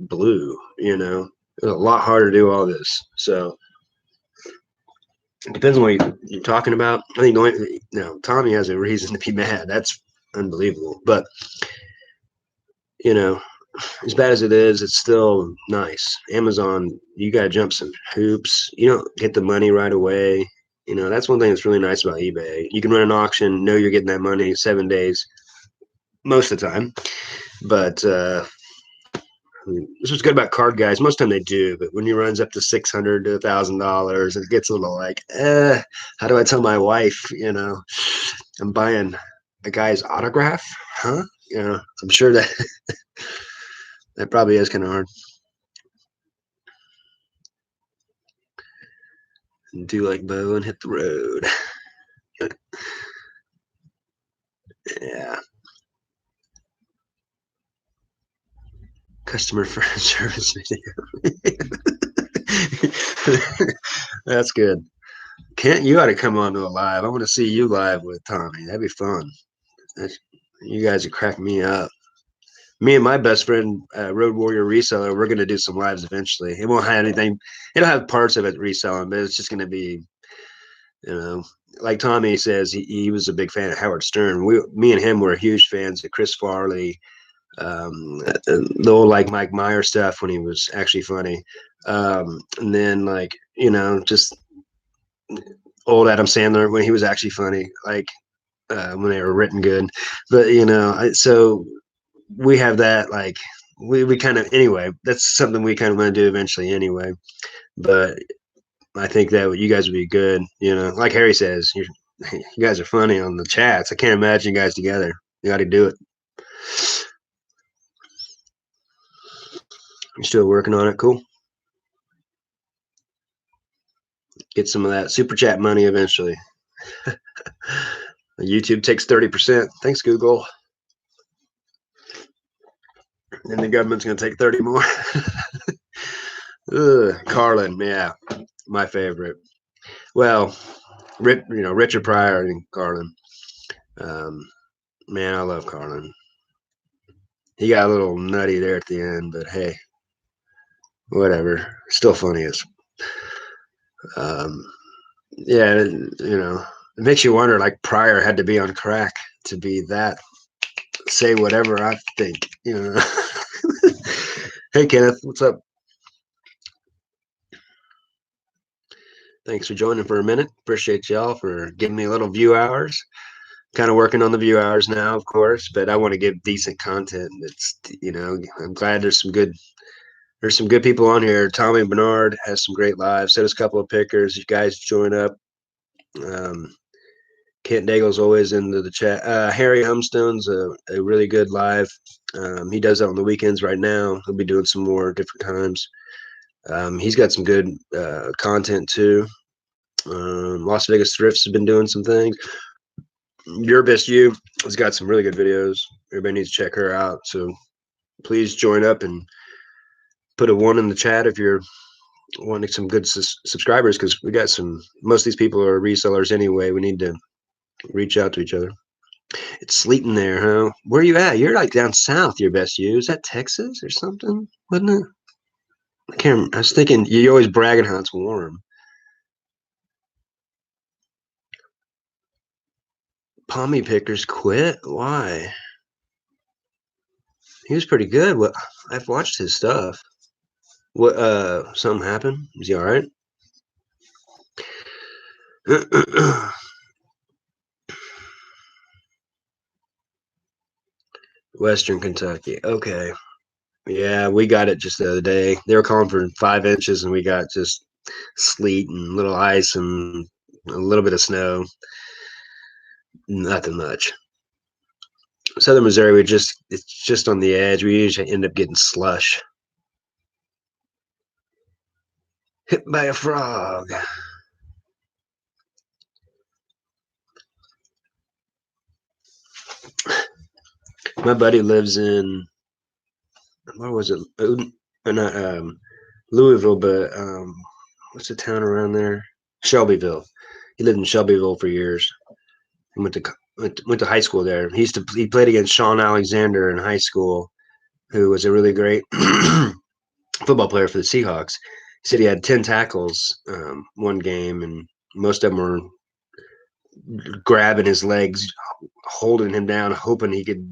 blew, you know. It was a lot harder to do all this. So it depends on what you're talking about. I think Tommy has a reason to be mad. That's unbelievable. But, you know, as bad as it is, it's still nice. Amazon, you got to jump some hoops. You don't get the money right away. You know, that's one thing that's really nice about eBay. You can run an auction, know you're getting that money 7 days most of the time. But this was good about card guys. Most of the time they do, but when you runs up to $600 to $1,000, it gets a little like, how do I tell my wife? You know, I'm buying a guy's autograph, huh? You know, I'm sure that that probably is kind of hard. Do like Bo and hit the road. Yeah. Customer service video. That's good. Kent, you ought to come on to a live. I want to see you live with Tommy. That'd be fun. You guys would crack me up. Me and my best friend, Road Warrior Reseller, we're going to do some lives eventually. It won't have anything. It'll have parts of it reselling, but it's just going to be, you know, like Tommy says, he was a big fan of Howard Stern. Me and him were huge fans of Chris Farley, the old like Mike Meyer stuff when he was actually funny. And then like, you know, just old Adam Sandler when he was actually funny, like when they were written good. But, you know, so we have that like we kind of anyway. That's something we kind of want to do eventually anyway. But I think that you guys would be good. You know, like Harry says, you guys are funny on the chats. I can't imagine you guys together. You got to do it. You're still working on it. Cool. Get some of that super chat money eventually. YouTube takes 30%. Thanks, Google. And the government's going to take 30 more. Carlin, yeah, my favorite. Well, Richard Pryor and Carlin. Man, I love Carlin. He got a little nutty there at the end, but hey, whatever. Still funniest. Yeah, it makes you wonder. Like Pryor had to be on crack to be that. Say whatever I think. Hey, Kenneth, what's up? Thanks for joining for a minute. Appreciate y'all for giving me a little view hours. Kind of working on the view hours now, of course, but I want to give decent content. It's I'm glad there's some good people on here. Tommy Bernard has some great lives. So does a couple of pickers. You guys join up. Kent Daigle's always into the chat. Harry Humstone's a really good live. He does that on the weekends right now. He'll be doing some more different times. He's got some good content too. Las Vegas Thrifts has been doing some things. Your Best You has got some really good videos. Everybody needs to check her out. So please join up and put a 1 in the chat if you're wanting some good subscribers, because we got most of these people are resellers anyway. We need to reach out to each other. It's sleeting there, huh? Where are you at? You're like down south, Your Best You. Is that Texas or something? Wasn't it? I can't remember. I was thinking you're always bragging how it's warm. Pommy Pickers quit? Why? He was pretty good. What I've watched his stuff. What something happened? Is he all right? Western Kentucky. Okay. Yeah, we got it just the other day. They were calling for 5 inches, and we got just sleet and little ice and a little bit of snow. Nothing much. Southern Missouri, it's just on the edge. We usually end up getting slush. Hit by a frog. My buddy lives in, where was it? Not Louisville, but what's the town around there? Shelbyville. He lived in Shelbyville for years. He went to high school there. He played against Sean Alexander in high school, who was a really great football player for the Seahawks. He said he had 10 tackles one game, and most of them were grabbing his legs, holding him down, hoping he could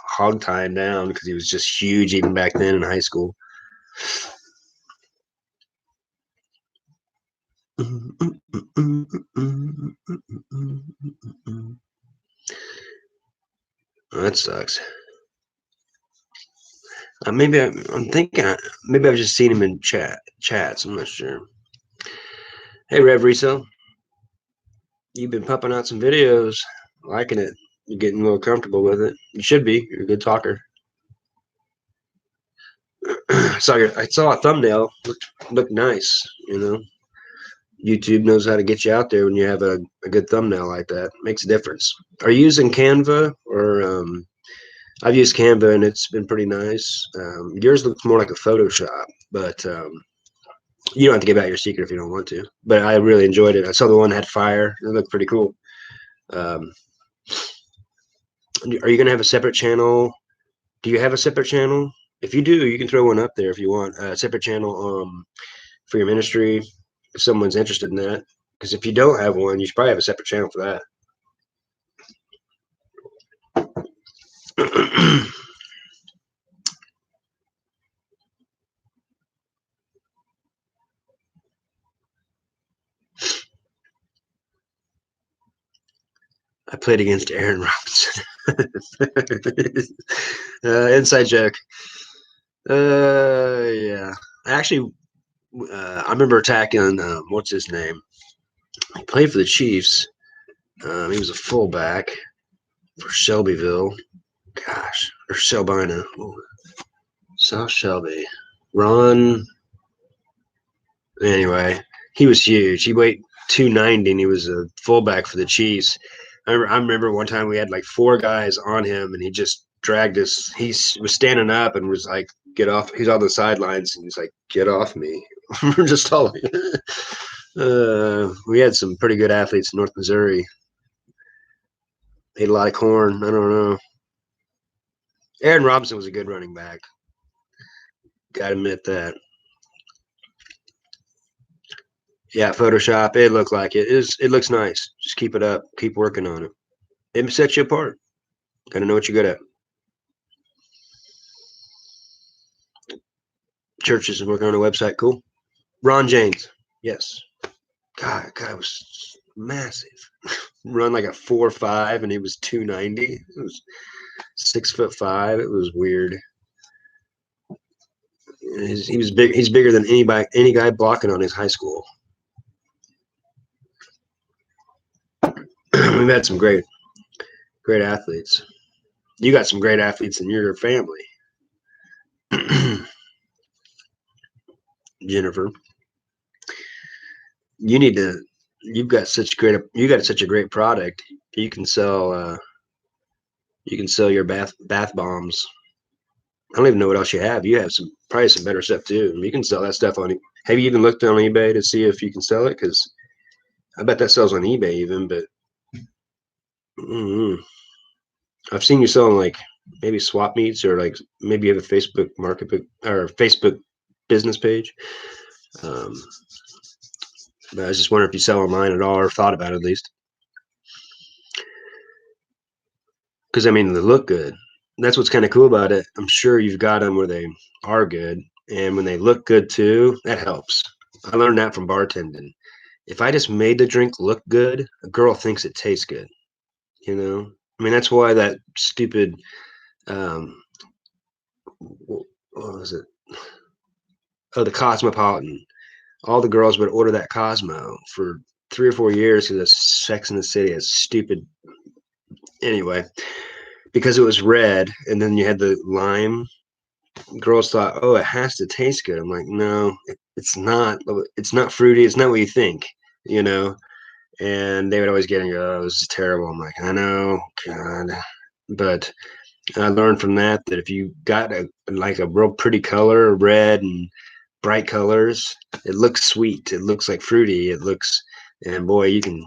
hog tie him down, because he was just huge even back then in high school. That sucks. Maybe I'm thinking. Maybe I've just seen him in chats. I'm not sure. Hey, Rev Resell, you've been pumping out some videos. Liking it. You're getting a little comfortable with it. You should be. You're a good talker. I saw a thumbnail. Looked nice. YouTube knows how to get you out there when you have a good thumbnail like that. Makes a difference. Are you using Canva or? I've used Canva and it's been pretty nice. Yours looks more like a Photoshop, but you don't have to give out your secret if you don't want to. But I really enjoyed it. I saw the one that had fire. It looked pretty cool. Are you going to have a separate channel? Do you have a separate channel? If you do, you can throw one up there if you want a separate channel for your ministry, if someone's interested in that. Because if you don't have one, you should probably have a separate channel for that. I played against Aaron Robinson. Inside joke. Yeah. Actually, I remember attacking, what's his name? He played for the Chiefs. He was a fullback for Shelbyville. Gosh, or Shelbina. Ooh, South Shelby. Ron. Anyway, he was huge. He weighed 290 and he was a fullback for the Chiefs. I remember one time we had like four guys on him and he just dragged us. He was standing up and was like, get off. He's on the sidelines and he's like, get off me. We're just all we had some pretty good athletes in North Missouri. Ate a lot of corn. I don't know. Aaron Robinson was a good running back. Got to admit that. Yeah, Photoshop. It looked like it. It looks nice. Just keep it up. Keep working on it. It sets you apart. Got to know what you're good at. Churches is working on a website. Cool. Ron James. Yes. God was massive. Run like a 4.5, and he was 290. It was 6'5". It was weird. He was big. He's bigger than any guy blocking on his high school. We've had some great athletes. You got some great athletes in your family. Jennifer, you need to. You've got such a great product. You can sell. You can sell your bath bombs. I don't even know what else you have. You have probably some better stuff too. You can sell that stuff on. Have you even looked on eBay to see if you can sell it? Because I bet that sells on eBay even. But mm, I've seen you selling like maybe swap meets or like maybe you have a Facebook market or Facebook business page. Um, but I was just wondering if you sell online at all or thought about it at least. Because I mean, they look good. That's what's kind of cool about it. I'm sure you've got them where they are good, and when they look good too, that helps. I learned that from bartending. If I just made the drink look good, a girl thinks it tastes good. You know, I mean, that's why that stupid, um, what was it? Oh, the Cosmopolitan. All the girls would order that Cosmo for 3 or 4 years because Sex in the City is stupid. Anyway, because it was red, and then you had the lime. Girls thought, oh, it has to taste good. I'm like, no, it's not. It's not fruity. It's not what you think. You know. And they would always get, oh, this is terrible. I'm like, I know, God. But I learned from that if you got like a real pretty color, red and bright colors, it looks sweet. It looks like fruity. It looks, and boy, you can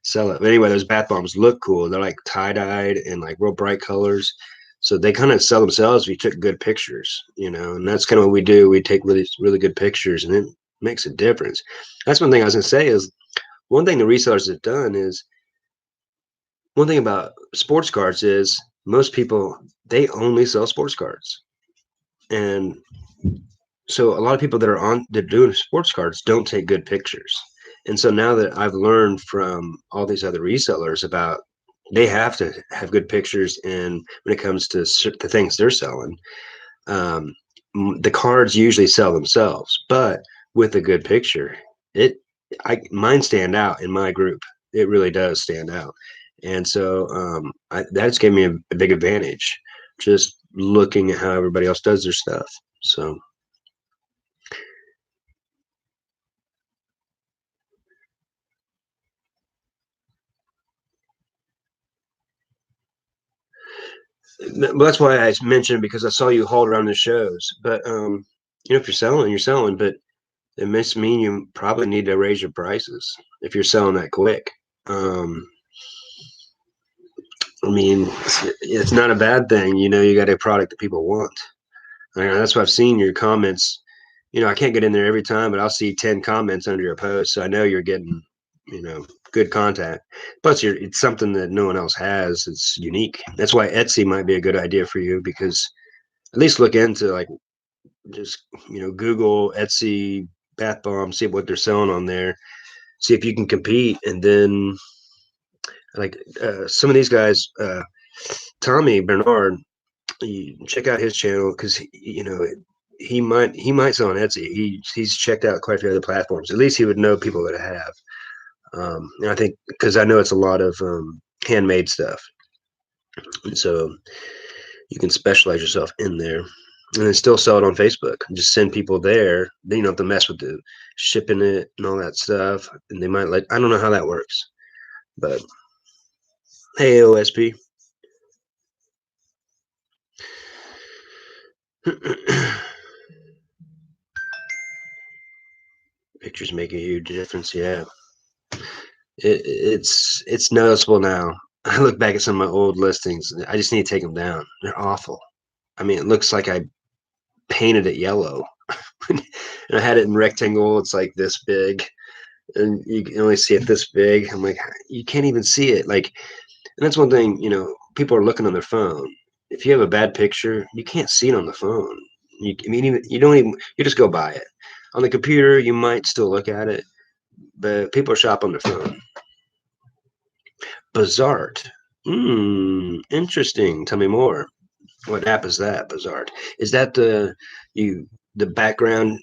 sell it. But anyway, those bath bombs look cool. They're like tie-dyed and like real bright colors. So they kind of sell themselves if you took good pictures, you know, and that's kind of what we do. We take really, really good pictures and it makes a difference. That's one thing I was going to say is one thing the resellers have done is one thing about sports cards is most people, they only sell sports cards. And so a lot of people that are doing sports cards don't take good pictures. And so now that I've learned from all these other resellers about they have to have good pictures and when it comes to the things they're selling, um, the cards usually sell themselves, but with a good picture, mine stand out in my group. It really does stand out. And so that's given me a big advantage just looking at how everybody else does their stuff. So well, that's why I mentioned because I saw you haul around the shows. But if you're selling, you're selling. But it must mean you probably need to raise your prices if you're selling that quick. Um, I mean, it's not a bad thing. You got a product that people want. That's what I've seen your comments. I can't get in there every time, but I'll see 10 comments under your post. So I know you're getting, good contact. Plus, it's something that no one else has. It's unique. That's why Etsy might be a good idea for you because at least look into like just, Google Etsy bath bomb, see what they're selling on there, see if you can compete. And then like some of these guys, Tommy Bernard, You check out his channel because he might sell on Etsy. He's checked out quite a few other platforms. At least he would know people that have. And I think because I know it's a lot of handmade stuff, and so you can specialize yourself in there, and then still sell it on Facebook. Just send people there. Then you don't have to mess with the shipping it and all that stuff. And they might let. I don't know how that works, but hey, OSP. Pictures make a huge difference. Yeah, it's noticeable now. I look back at some of my old listings. I just need to take them down. They're awful. I mean, it looks like I painted it yellow, and I had it in rectangle. It's like this big, and you can only see it this big. I'm like, you can't even see it. Like, and that's one thing. People are looking on their phone. If you have a bad picture, you can't see it on the phone. I mean, even you don't even. You just go by it. On the computer, you might still look at it, but people shop on their phone. Bazaart. Interesting. Tell me more. What app is that? Bazaart. Is that the background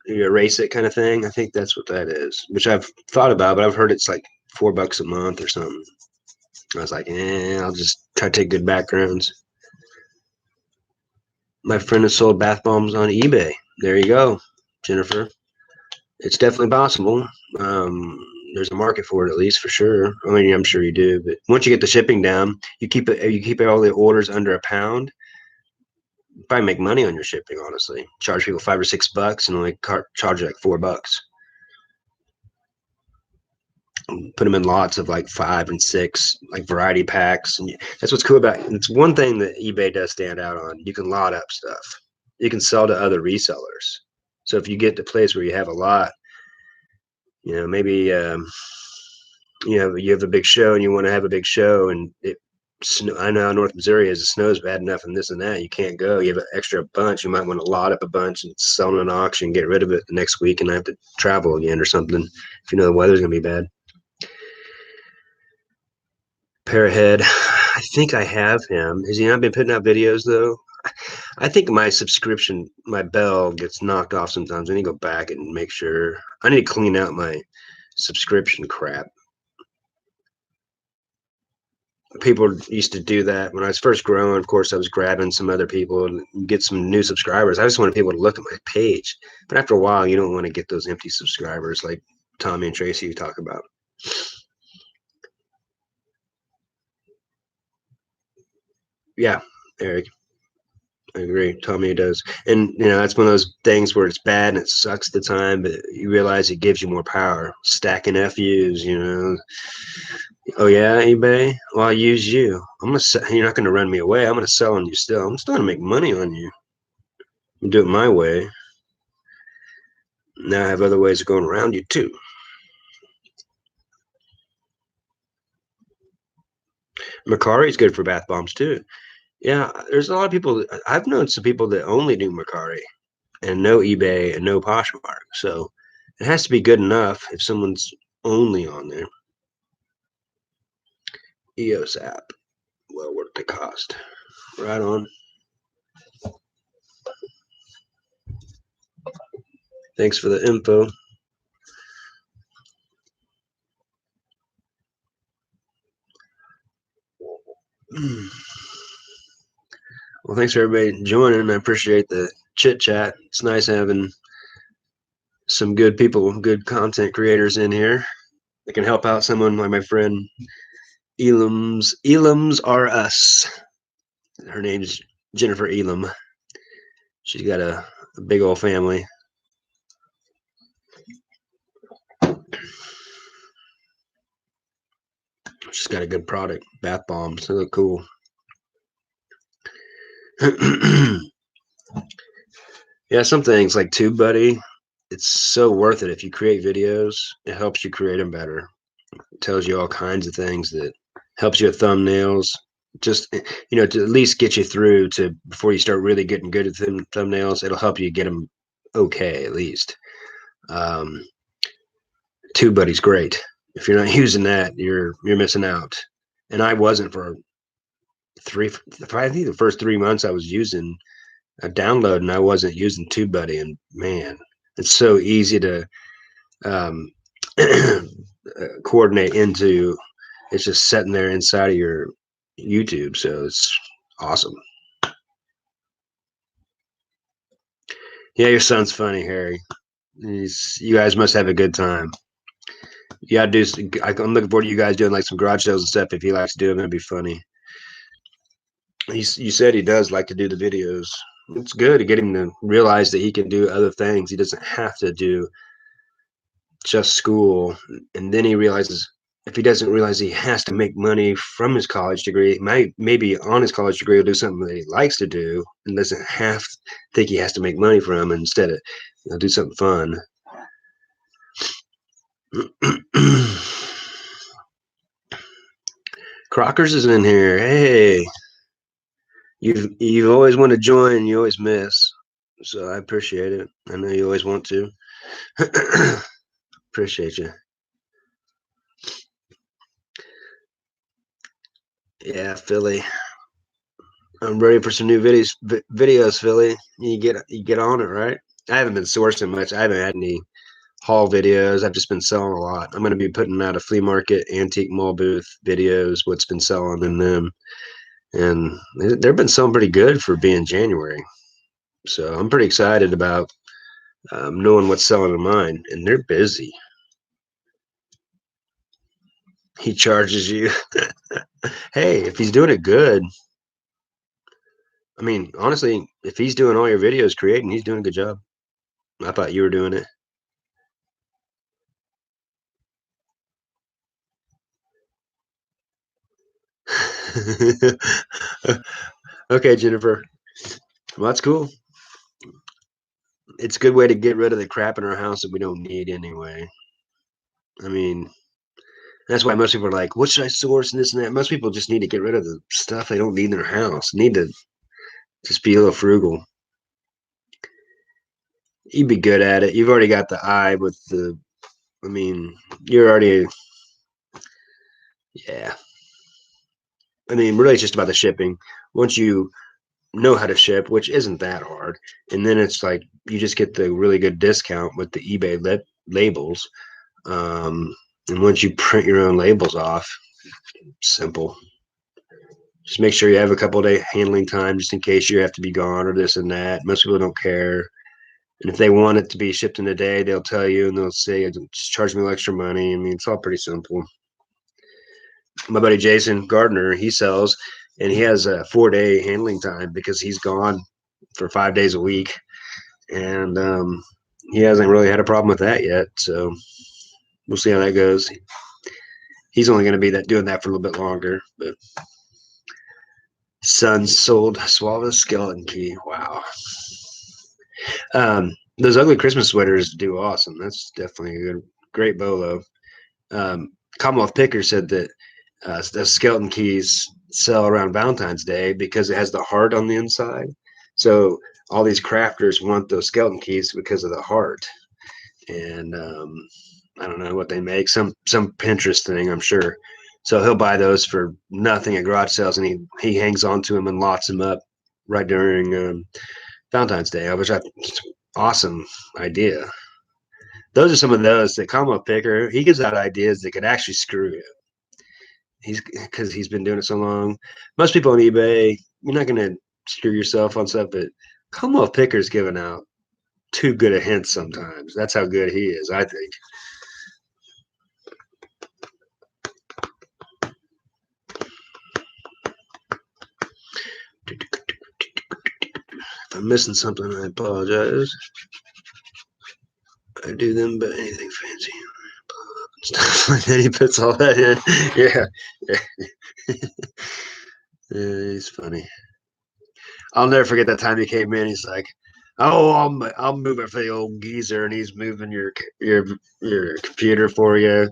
you erase it kind of thing? I think that's what that is. Which I've thought about, but I've heard it's like $4 a month or something. I was like, I'll just try to take good backgrounds. My friend has sold bath bombs on eBay. There you go, Jennifer. It's definitely possible. There's a market for it, at least for sure. I mean, I'm sure you do, but once you get the shipping down, you keep it. You keep all the orders under £1. You probably make money on your shipping. Honestly, charge people $5 or $6 and only charge you like $4. Put them in lots of like 5 and 6, like variety packs, and that's what's cool about it. It's one thing that eBay does stand out on. You can lot up stuff. You can sell to other resellers. So if you get to a place where you have a lot, maybe you have a big show and you want to have a big show, and I know North Missouri is, the snow's bad enough and this and that, you can't go. You have an extra bunch, you might want to lot up a bunch and sell it at an auction, get rid of it the next week, and have to travel again or something if you know the weather's gonna be bad. Parrothead, I think I have him. Has he not been putting out videos though? I think my subscription, my bell gets knocked off sometimes. I need to go back and make sure. I need to clean out my subscription crap. People used to do that when I was first growing. Of course, I was grabbing some other people and get some new subscribers. I just wanted people to look at my page. But after a while, you don't want to get those empty subscribers like Tommy and Tracy you talk about. Yeah, Eric, I agree. Tommy does. And, that's one of those things where it's bad and it sucks at the time, but you realize it gives you more power. Stacking FUs. Oh, yeah, eBay? Well, I'll use you. You're not going to run me away. I'm going to sell on you still. I'm still going to make money on you. Do it my way. Now I have other ways of going around you too. Macari's good for bath bombs too. Yeah, there's a lot of people. I've known some people that only do Macari and no eBay and no Poshmark. So it has to be good enough if someone's only on there. EOS app, well worth the cost. Right on. Thanks for the info. Well, thanks for everybody joining. I appreciate the chit chat. It's nice having some good people, good content creators in here that can help out someone like my friend Elams are us. Her name's Jennifer Elam. She's got a big old family. She's got a good product, bath bombs. They look cool. Yeah, some things like TubeBuddy, it's so worth it. If you create videos, it helps you create them better. It tells you all kinds of things that helps you with thumbnails. Just to at least get you through to before you start really getting good at thumbnails. It'll help you get them okay at least. TubeBuddy's great. If you're not using that, you're missing out. And I wasn't for I think the first 3 months I was using a download and I wasn't using TubeBuddy, and man, it's so easy to um, coordinate into. It's just sitting there inside of your YouTube, so it's awesome. Yeah, your son's funny, Harry. You guys must have a good time. Yeah, do. I'm looking forward to you guys doing like some garage sales and stuff. If he likes to do them, it'd be funny. You said he does like to do the videos. It's good to get him to realize that he can do other things. He doesn't have to do just school. And then he realizes if he doesn't realize he has to make money from his college degree, maybe on his college degree, he'll do something that he likes to do and doesn't have to think he has to make money from, instead of do something fun. Crockers is in here. Hey, you've always wanted to join, and you always miss. So I appreciate it. I know you always want to. Appreciate you. Yeah, Philly. I'm ready for some new videos, Philly. You get on it, right? I haven't been sourcing much. I haven't had any haul videos. I've just been selling a lot. I'm going to be putting out a flea market, antique mall booth videos. What's been selling in them, and they've been selling pretty good for being January. So I'm pretty excited about knowing what's selling in mine, and they're busy. He charges you. Hey, if he's doing it good, I mean, honestly, if he's doing all your videos creating, he's doing a good job. I thought you were doing it. Okay, Jennifer. Well, that's cool. It's a good way to get rid of the crap in our house that we don't need anyway. I mean, that's why most people are like, what should I source and this and that? Most people just need to get rid of the stuff they don't need in their house. Need to just be a little frugal. You'd be good at it. You've already got the eye with the, I mean, you're already, yeah. I mean, really, it's just about the shipping. Once you know how to ship, which isn't that hard, and then it's like you just get the really good discount with the eBay labels. Um, and once you print your own labels off, simple. Just make sure you have a couple day handling time just in case you have to be gone or this and that. Most people don't care. And if they want it to be shipped in a day, they'll tell you and they'll say, just charge me extra money. I mean, it's all pretty simple. My buddy Jason Gardner, he sells and he has a 4 day handling time because he's gone for 5 days a week. And he hasn't really had a problem with that yet. So we'll see how that goes. He's only going to be doing that for a little bit longer. But son sold Swallow skeleton key. Wow. Those ugly Christmas sweaters do awesome. That's definitely a great bolo. Commonwealth Picker said that the skeleton keys sell around Valentine's Day because it has the heart on the inside. So all these crafters want those skeleton keys because of the heart. And I don't know what they make, some Pinterest thing, I'm sure. So he'll buy those for nothing at garage sales, and he hangs on to them and lots them up right during Valentine's Day, which I awesome idea. Those are some of those that Combo Picker, he gives out ideas that could actually screw you. Because he's been doing it so long. Most people on eBay, you're not going to screw yourself on stuff, but Combo Picker's giving out too good a hint sometimes. That's how good he is, I think. If I'm missing something, I apologize. I do them, but anything fancy. Stuff like that. He puts all that in. Yeah. Yeah, he's funny. I'll never forget that time he came in. He's like, "Oh, I'll move it for the old geezer," and he's moving your computer for you.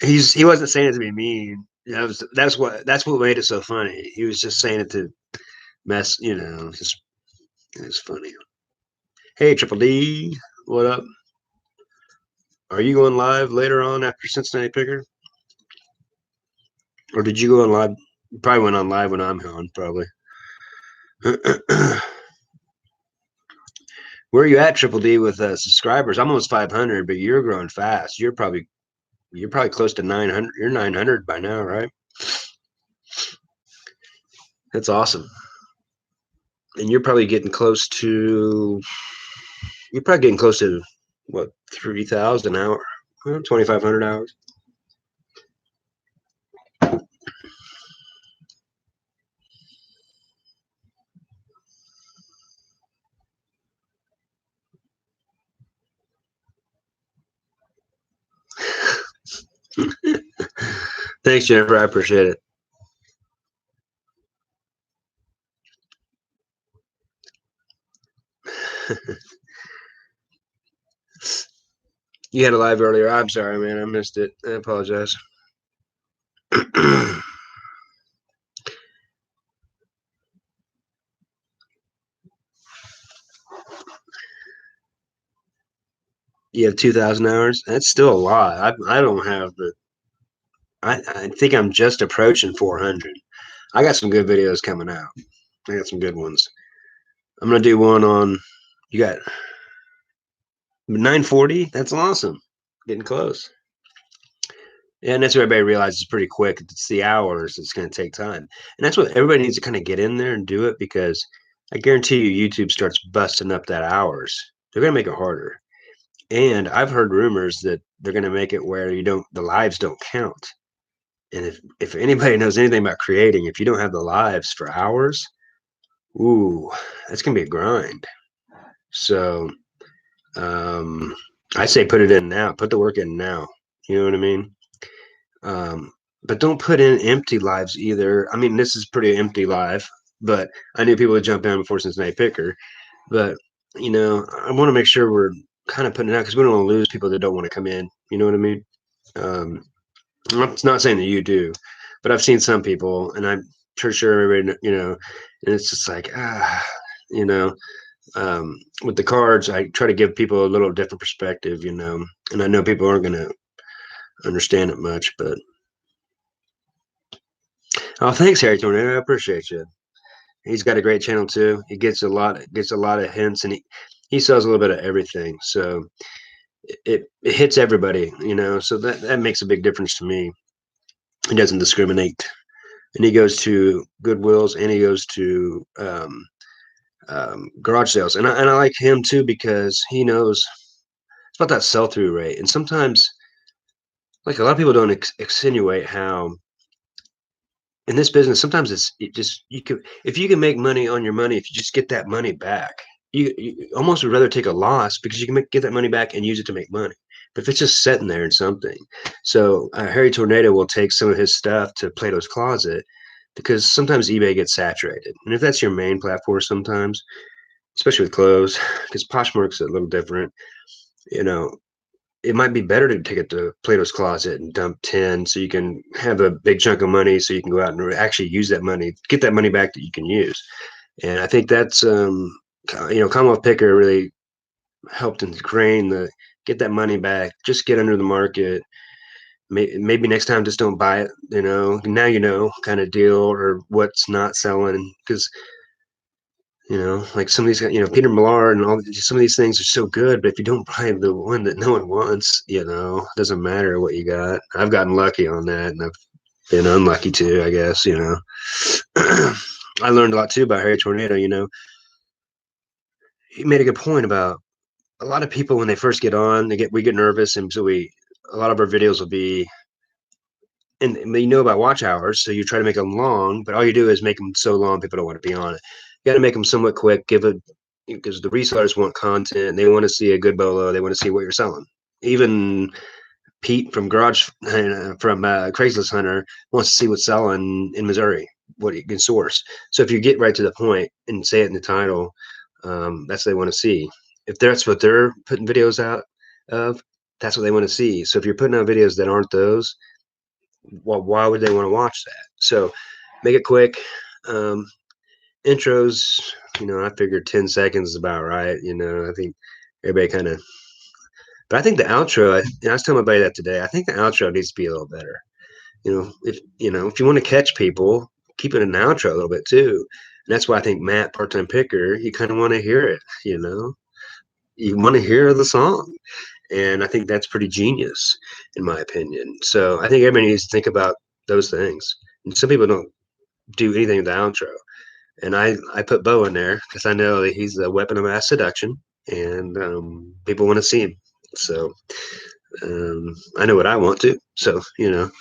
He wasn't saying it to be mean. That's what made it so funny. He was just saying it to mess. Just it was funny. Hey, Triple D, what up? Are you going live later on after Cincinnati Picker, or did you go on live Probably went on live when I'm on, probably. Where are you at, Triple D, with subscribers? I'm almost 500, but you're growing fast. You're probably close to 900. You're 900 by now, right? That's awesome. And you're probably getting close to. You're probably getting close to what, 3,000 an hour, 2,500 hours. Thanks, Jennifer. I appreciate it. You had a live earlier. I'm sorry, man. I missed it. I apologize. You have 2,000 hours. That's still a lot. I don't have the. I think I'm just approaching 400. I got some good videos coming out. I got some good ones. I'm gonna do one on. You got 940. That's awesome. Getting close. Yeah, and that's what everybody realizes pretty quick. It's the hours. It's going to take time, and that's what everybody needs to kind of get in there and do it, because I guarantee you, YouTube starts busting up that hours. They're going to make it harder. And I've heard rumors that they're going to make it where the lives don't count. And if anybody knows anything about creating, if you don't have the lives for hours, ooh, that's going to be a grind. So um, I say put it in now. Put the work in now. You know what I mean? But don't put in empty lives either. I mean, this is pretty empty live, but I knew people would jump in before Cincinnati Picker. But I want to make sure we're kind of putting it out, because we don't want to lose people that don't want to come in. You know what I mean? Um, it's not saying that you do, but I've seen some people, and I'm pretty sure everybody, and it's just like, you know, with the cards, I try to give people a little different perspective, and I know people aren't going to understand it much, but oh, thanks, Harry Tornado. I appreciate you. He's got a great channel too. He gets a lot of hints, and he sells a little bit of everything. So it hits everybody, So that makes a big difference to me. He doesn't discriminate, and he goes to Goodwills, and he goes to garage sales, and I like him too, because he knows it's about that sell through rate. And sometimes, like, a lot of people don't extenuate how in this business, sometimes it just you can if you can make money on your money, if you just get that money back, you almost would rather take a loss, because you can get that money back and use it to make money. But if it's just sitting there in something, so Harry Tornado will take some of his stuff to Plato's Closet, because sometimes eBay gets saturated, and if that's your main platform, sometimes, especially with clothes, because Poshmark's a little different, you know, it might be better to take it to Plato's Closet and dump 10, so you can have a big chunk of money, so you can go out and actually use that money, get that money back that you can use. And I think that's, Commonwealth Picker really helped ingrain get that money back, just get under the market. Maybe next time just don't buy it, now kind of deal, or what's not selling, because like some of these, Peter Millar and some of these things are so good, but if you don't buy the one that no one wants, it doesn't matter what you got. I've gotten lucky on that, and I've been unlucky too, I guess, I learned a lot too about Harry Tornado. He made a good point about a lot of people when they first get on, we get nervous, and so a lot of our videos will be, and about watch hours, so you try to make them long, but all you do is make them so long people don't want to be on it. You got to make them somewhat quick, because the resellers want content. They want to see a good bolo. They want to see what you're selling. Even Pete from Craigslist Hunter wants to see what's selling in Missouri, what you can source. So if you get right to the point and say it in the title, that's what they want to see. If that's what they're putting videos out of, that's what they want to see. So if you're putting out videos that aren't those, well, why would they want to watch that? So make it quick. Intros, I figured 10 seconds is about right. I think everybody kind of, but I think the outro, I was telling my buddy that today. I think the outro needs to be a little better. If you want to catch people, keep it an outro a little bit too. And that's why I think Matt, part-time picker, you kind of want to hear it, you know, you want to hear the song. And I think that's pretty genius, in my opinion. So I think everybody needs to think about those things. And some people don't do anything with the outro. And I put Bo in there because I know that he's a weapon of mass seduction, and people want to see him. So I know what I want to. So, you know,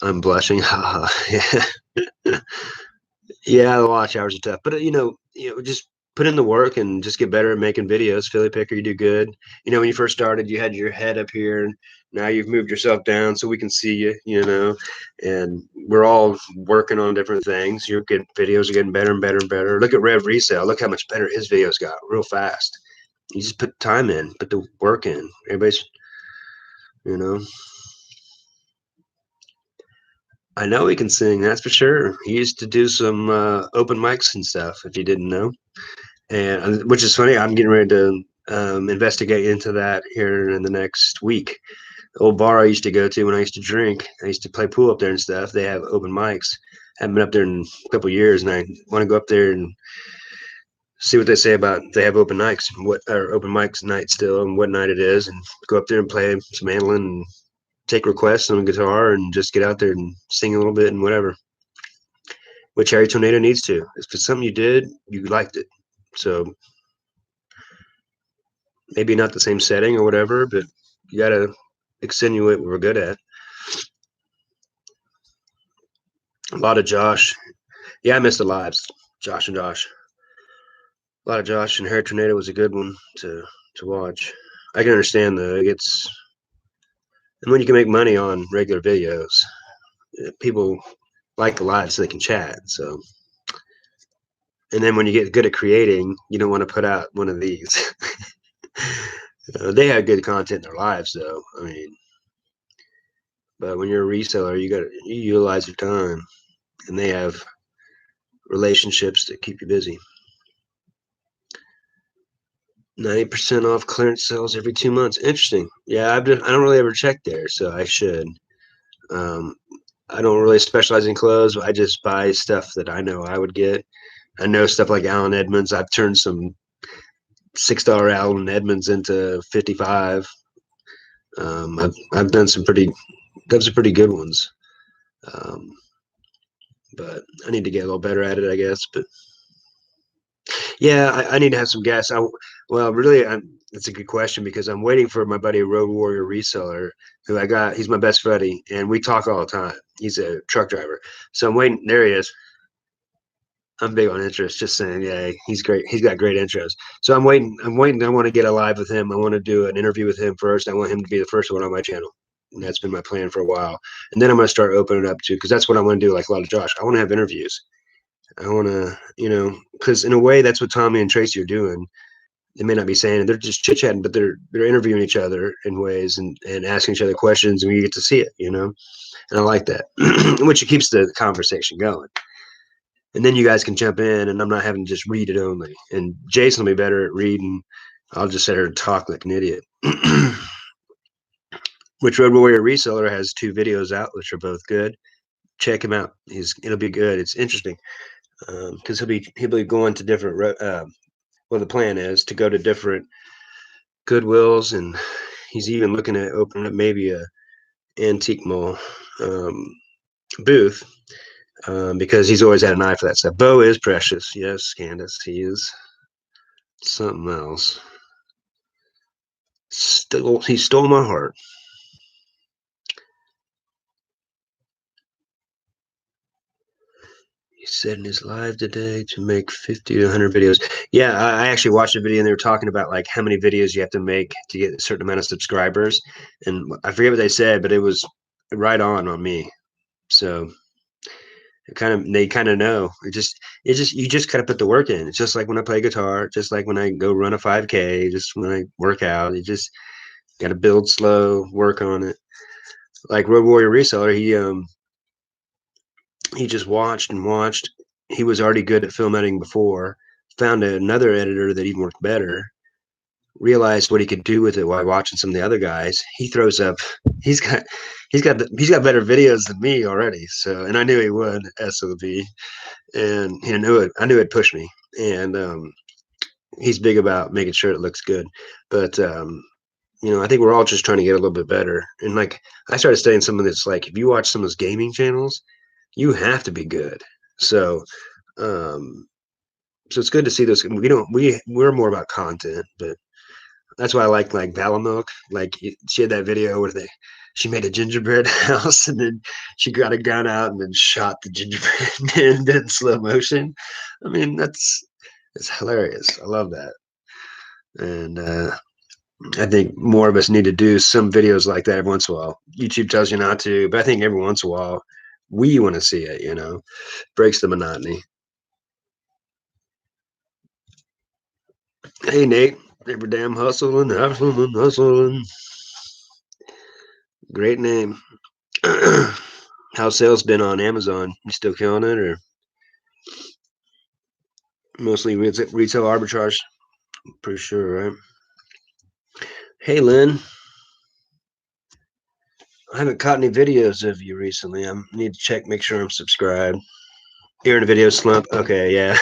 I'm blushing. Yeah. Yeah, the watch hours are tough, but just put in the work and just get better at making videos. Philly Picker, you do good. You know, when you first started, you had your head up here, and now you've moved yourself down so we can see you. You know, and we're all working on different things. Your good videos are getting better and better and better. Look at Rev Resale. Look how much better his videos got, real fast. You just put time in, put the work in. Everybody's, you know. I know he can sing, that's for sure. He used to do some open mics and stuff, if you didn't know. And which is funny, I'm getting ready to investigate into that here in the next week. The old bar I used to go to when I used to drink, I used to play pool up there and stuff. They have open mics. I haven't been up there in a couple of years, and I want to go up there and see what they say about they have open nights, what or open mics night still, and what night it is, and go up there and play some mandolin and take requests on a guitar and just get out there and sing a little bit and whatever. Which Harry Tornado needs to. If it's something you did, you liked it. So maybe not the same setting or whatever, but you got to extenuate what we're good at. A lot of Josh. Yeah, I missed the lives. Josh and Josh. A lot of Josh and Harry Tornado was a good one to watch. I can understand though. It's and when you can make money on regular videos, people like the live so they can chat. So and then when you get good at creating, you don't want to put out one of these. They have good content in their lives though. I mean, but when you're a reseller, you utilize your time, and they have relationships that keep you busy. 90% off clearance sales every 2 months. Interesting. Yeah, I don't really ever check there, so I should. Um, I don't really specialize in clothes. I just buy stuff that I know I would get. I know stuff like Allen Edmonds. I've turned some $6 Allen Edmonds into 55. I've done some pretty good ones. Um, but I need to get a little better at it, I guess. But yeah, I need to have some gas. Well, really, that's a good question because I'm waiting for my buddy Road Warrior Reseller, who I got. He's my best buddy, and we talk all the time. He's a truck driver, so I'm waiting. There he is. I'm big on interest. Just saying, yeah, he's great. He's got great interest. So I'm waiting. I'm waiting. I want to get alive with him. I want to do an interview with him first. I want him to be the first one on my channel. And that's been my plan for a while. And then I'm going to start opening up to because that's what I want to do. Like a lot of Josh, I want to have interviews. I want to, because in a way, that's what Tommy and Tracy are doing. They may not be saying it; they're just chit chatting, but they're interviewing each other in ways and asking each other questions, and we get to see it, And I like that, which keeps the conversation going. And then you guys can jump in, and I'm not having to just read it only. And Jason will be better at reading. I'll just sit here and talk like an idiot. Which Road Warrior Reseller has 2 videos out, which are both good. Check him out. It'll be good. It's interesting because he'll be going to different. Well, the plan is to go to different Goodwills, and he's even looking at opening up maybe a antique mall booth because he's always had an eye for that stuff. Bo is precious. Yes, Candace, he is something else. He stole my heart. He said in his live today to make 50 to 100 videos. Yeah, I actually watched a video and they were talking about like how many videos you have to make to get a certain amount of subscribers. And I forget what they said, but it was right on me. So they kind of know. You just kind of put the work in. It's just like when I play guitar, just like when I go run a 5K, just when I work out, you just got to build slow, work on it. Like Road Warrior Reseller, he just watched and watched. He was already good at film editing before, found another editor that even worked better, realized what he could do with it while watching some of the other guys. He throws up. He's got he's got better videos than me already. So, and I knew he would SOB, and he knew it. I knew it'd push me, and he's big about making sure it looks good. But I think we're all just trying to get a little bit better. And like I started studying some of this. Like if you watch some of those gaming channels, you have to be good. So um, so it's good to see those. We're more about content, but that's why I like Valamilk. Like she had that video where she made a gingerbread house and then she got a gun out and then shot the gingerbread and did slow motion. I mean, it's hilarious. I love that. And I think more of us need to do some videos like that every once in a while. YouTube tells you not to, but I think every once in a while we want to see it, breaks the monotony. Hey, Nate. Every damn hustling, hustling, hustling. Great name. How's sales been on Amazon? You still killing it, or mostly retail arbitrage? Pretty sure, right? Hey, Lynn. I haven't caught any videos of you recently. I need to check, make sure I'm subscribed. You're in a video slump. Okay, yeah.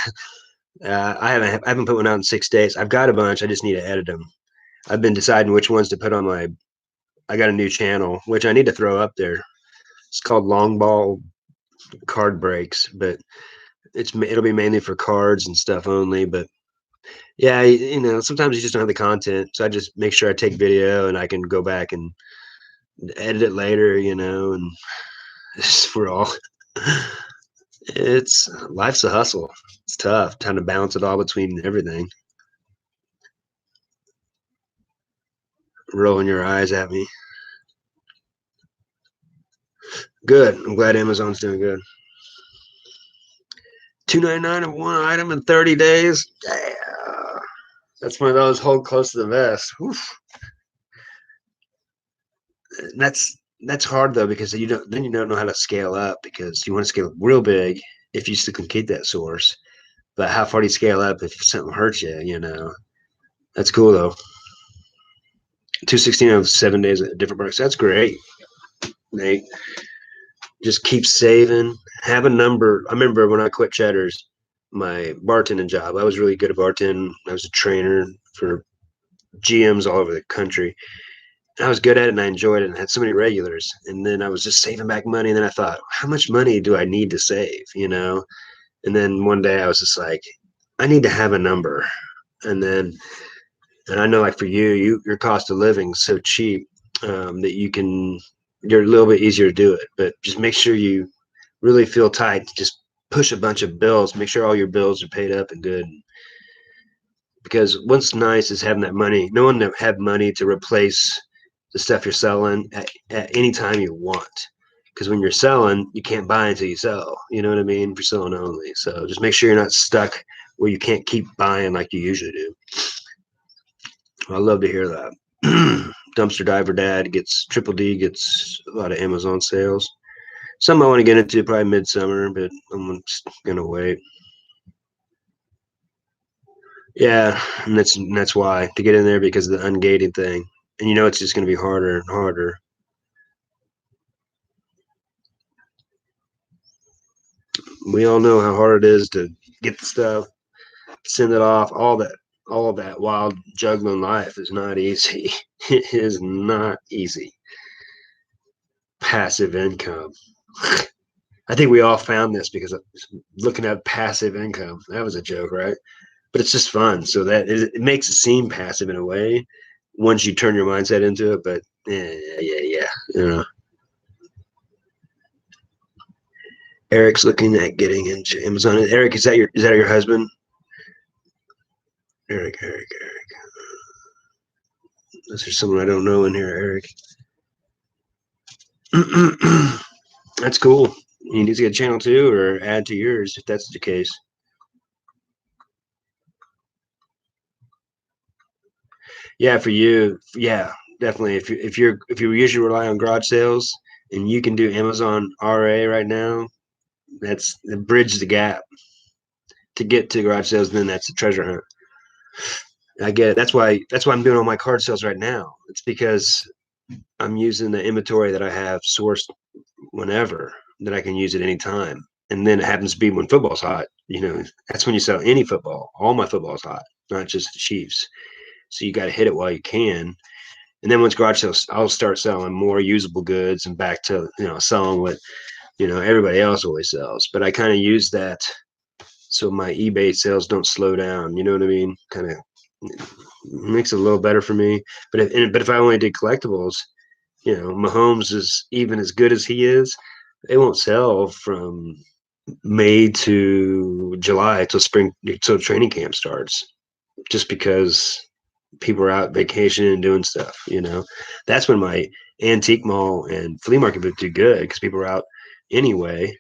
I haven't put one out in 6 days. I've got a bunch. I just need to edit them. I've been deciding which ones to put on my. I got a new channel, which I need to throw up there. It's called Long Ball Card Breaks, but it'll be mainly for cards and stuff only. But yeah, sometimes you just don't have the content, so I just make sure I take video and I can go back and edit it later. And we're all. It's life's a hustle. It's tough trying to balance it all between everything. Rolling your eyes at me. Good. I'm glad Amazon's doing good. $2.99 of one item in 30 days. Yeah, that's one of those hold close to the vest. Oof. That's hard though because you don't know how to scale up because you want to scale real big if you still can keep that source. But how far do you scale up if something hurts you? That's cool though. 216 of 7 days at different products. That's great, Nate. Just keep saving. Have a number. I remember when I quit Cheddar's, my bartending job. I was really good at bartending. I was a trainer for GMs all over the country. And I was good at it and I enjoyed it and had so many regulars. And then I was just saving back money. And then I thought, how much money do I need to save? And then one day I was just like, I need to have a number. And I know like for your cost of living is so cheap that you're a little bit easier to do it. But just make sure you really feel tight. Just push a bunch of bills. Make sure all your bills are paid up and good. Because what's nice is having that money. No one have money to replace the stuff you're selling at any time you want. Because when you're selling, you can't buy until you sell. You know what I mean? For selling only. So just make sure you're not stuck where you can't keep buying like you usually do. I love to hear that. Dumpster Diver Dad gets Triple D gets a lot of Amazon sales. Some I want to get into probably midsummer, but I'm just gonna wait. Yeah, and that's why to get in there because of the ungated thing, and it's just gonna be harder and harder. We all know how hard it is to get the stuff, send it off, all of that wild juggling life is not easy. It is not easy. Passive income. I think we all found this because of looking at passive income. That was a joke, right? But it's just fun. So that it makes it seem passive in a way once you turn your mindset into it. But yeah. Eric's looking at getting into Amazon. Eric, is that your husband? Eric. Is there someone I don't know in here, Eric? That's cool. You need to get a channel too, or add to yours if that's the case. Yeah, for you, yeah, definitely. If you usually rely on garage sales and you can do Amazon RA right now, that's the bridge the gap to get to garage sales. Then that's the treasure hunt. I get it. That's why I'm doing all my card sales right now. It's because I'm using the inventory that I have sourced whenever that I can use at any time. And then it happens to be when football's hot. That's when you sell any football. All my football's hot, not just the Chiefs. So you got to hit it while you can. And then once garage sales, I'll start selling more usable goods and back to selling what everybody else always sells. But I kind of use that so my eBay sales don't slow down. You know what I mean? Kind of makes it a little better for me. But if I only did collectibles, Mahomes is even as good as he is. They won't sell from May to July till training camp starts, just because people are out vacationing and doing stuff. That's when my antique mall and flea market would do good because people are out anyway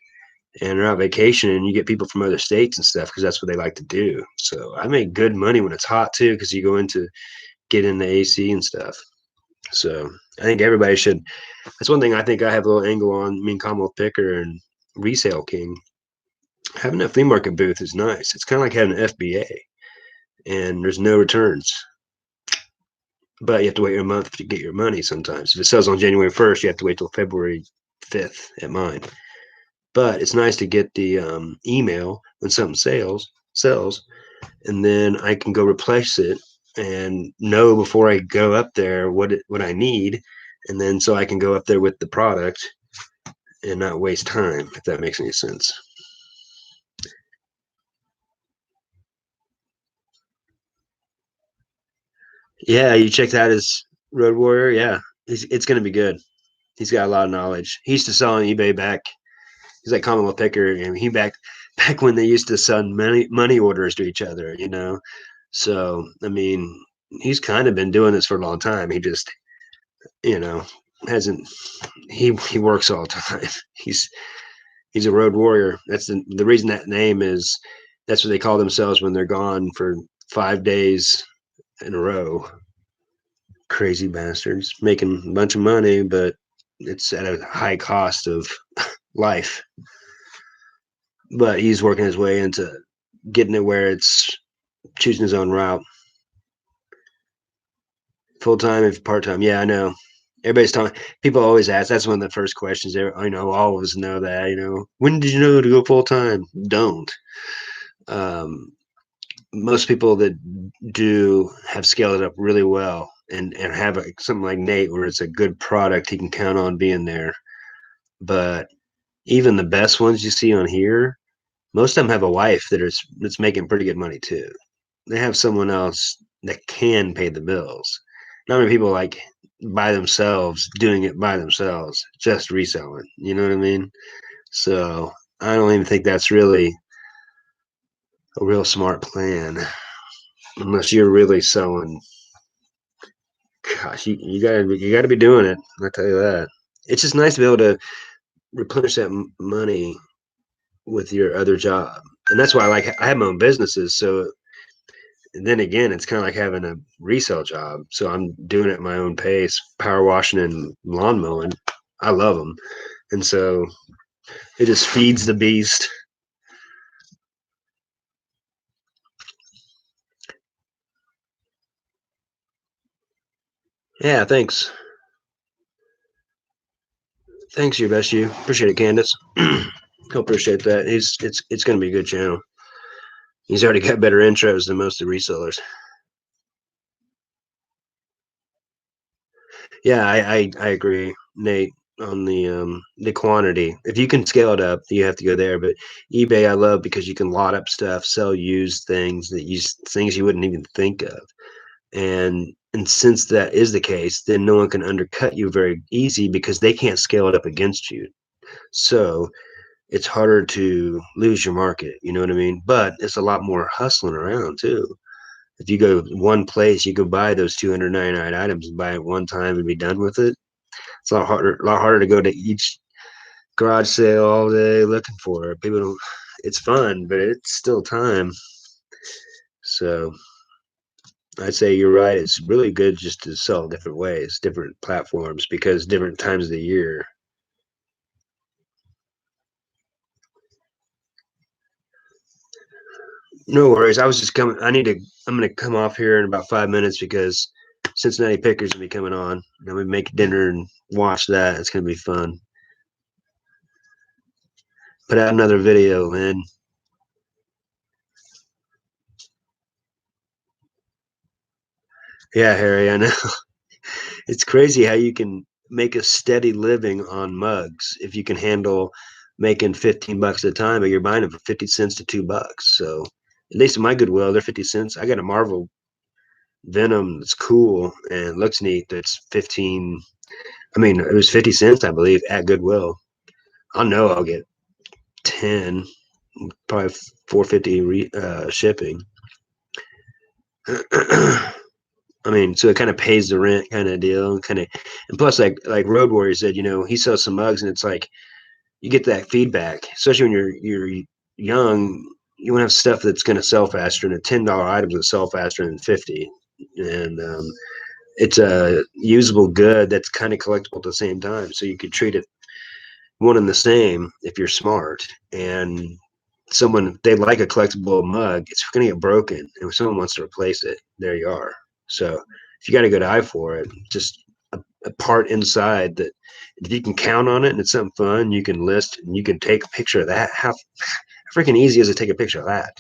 and are out vacation, and you get people from other states and stuff because that's what they like to do. So I make good money when it's hot too because you go into get in the AC and stuff. So I think everybody should. That's one thing I think I have a little angle on. Me and Commonwealth Picker and Resale King, having a flea market booth is nice. It's kind of like having an FBA, and there's no returns, but you have to wait a month to get your money. Sometimes if it sells on January 1st, you have to wait till February 5th at mine. But it's nice to get the email when something sells, and then I can go replace it and know before I go up there what I need, and then so I can go up there with the product and not waste time, if that makes any sense. Yeah, you checked out his Road Warrior. Yeah, it's going to be good. He's got a lot of knowledge. He used to sell on eBay back. He's like Commonwealth Picker, and he back when they used to send money orders to each other. So I mean, he's kind of been doing this for a long time. He just you know hasn't. He works all the time. He's a road warrior. That's the reason that name is. That's what they call themselves when they're gone for 5 days in a row. Crazy bastards making a bunch of money, but it's at a high cost of life. But he's working his way into getting it where it's choosing his own route. Full time, if part time. Yeah, I know. Everybody's talking. People always ask. That's one of the first questions. I know all of us know that. When did you know to go full time? Don't. Um, Most people that do have scaled it up really well and have something like Nate where it's a good product he can count on being there. But even the best ones you see on here, most of them have a wife that's making pretty good money too. They have someone else that can pay the bills. Not many people like by themselves doing it by themselves, just reselling. You know what I mean? So I don't even think that's really a real smart plan unless you're really selling. Gosh, you gotta be doing it. I tell you that. It's just nice to be able to replenish that money with your other job, and that's why I have my own businesses. So then again, it's kind of like having a resale job. So I'm doing it at my own pace, power washing and lawn mowing. I love them, and so it just feeds the beast. Yeah, thanks. Thanks, your best you. Appreciate it, Candace. He'll appreciate that. It's going to be a good channel. He's already got better intros than most of the resellers. Yeah, I agree, Nate, on the quantity. If you can scale it up, you have to go there. But eBay, I love because you can lot up stuff, sell used things things you wouldn't even think of. And since that is the case, then no one can undercut you very easy because they can't scale it up against you. So it's harder to lose your market. You know what I mean? But it's a lot more hustling around too. If you go one place, you could buy those 299 items and buy it one time and be done with it. It's a lot harder to go to each garage sale all day looking for it. People don't. It's fun, but it's still time. So I'd say you're right. It's really good just to sell different ways, different platforms, because different times of the year. No worries. I was just coming. I'm going to come off here in about 5 minutes because Cincinnati Pickers will be coming on. And we make dinner and watch that. It's going to be fun. Put out another video, man. Yeah, Harry, I know. It's crazy how you can make a steady living on mugs if you can handle making 15 bucks at a time, but you're buying them for 50 cents to $2. So at least in my Goodwill, they're 50 cents. I got a Marvel Venom that's cool and looks neat. That's 15. I mean, it was 50 cents, I believe, at Goodwill. I know I'll get 10, probably 450 shipping. I mean, so it kind of pays the rent kind of deal, kind of, and plus, like Road Warrior said, he sells some mugs, and it's like you get that feedback, especially when you're young. You want to have stuff that's going to sell faster, and a $10 item will sell faster than 50, and it's a usable good that's kind of collectible at the same time. So you could treat it one and the same if you're smart, and someone if they like a collectible mug, it's going to get broken, and if someone wants to replace it, there you are. So if you got a good eye for it, just a part inside that if you can count on it and it's something fun, you can list and you can take a picture of that. How freaking easy is it to take a picture of that?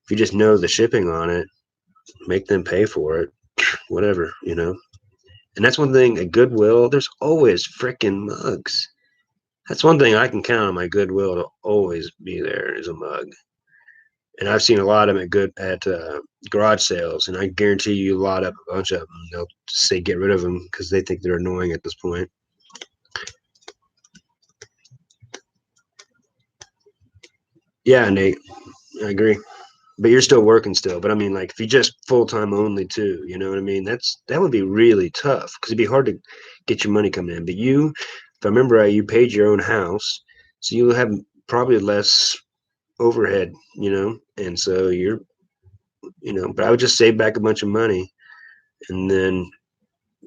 If you just know the shipping on it, make them pay for it, whatever. And that's one thing at Goodwill, there's always freaking mugs. That's one thing I can count on my Goodwill to always be there is a mug. And I've seen a lot of them at garage sales, and I guarantee you lot up a bunch of them. They'll just say get rid of them because they think they're annoying at this point. Yeah, Nate, I agree. But you're still working still. But I mean, like if you just full time only too, you know what I mean? That would be really tough because it'd be hard to get your money coming in. But if I remember right, you paid your own house, so you'll have probably less overhead, and so but I would just save back a bunch of money, and then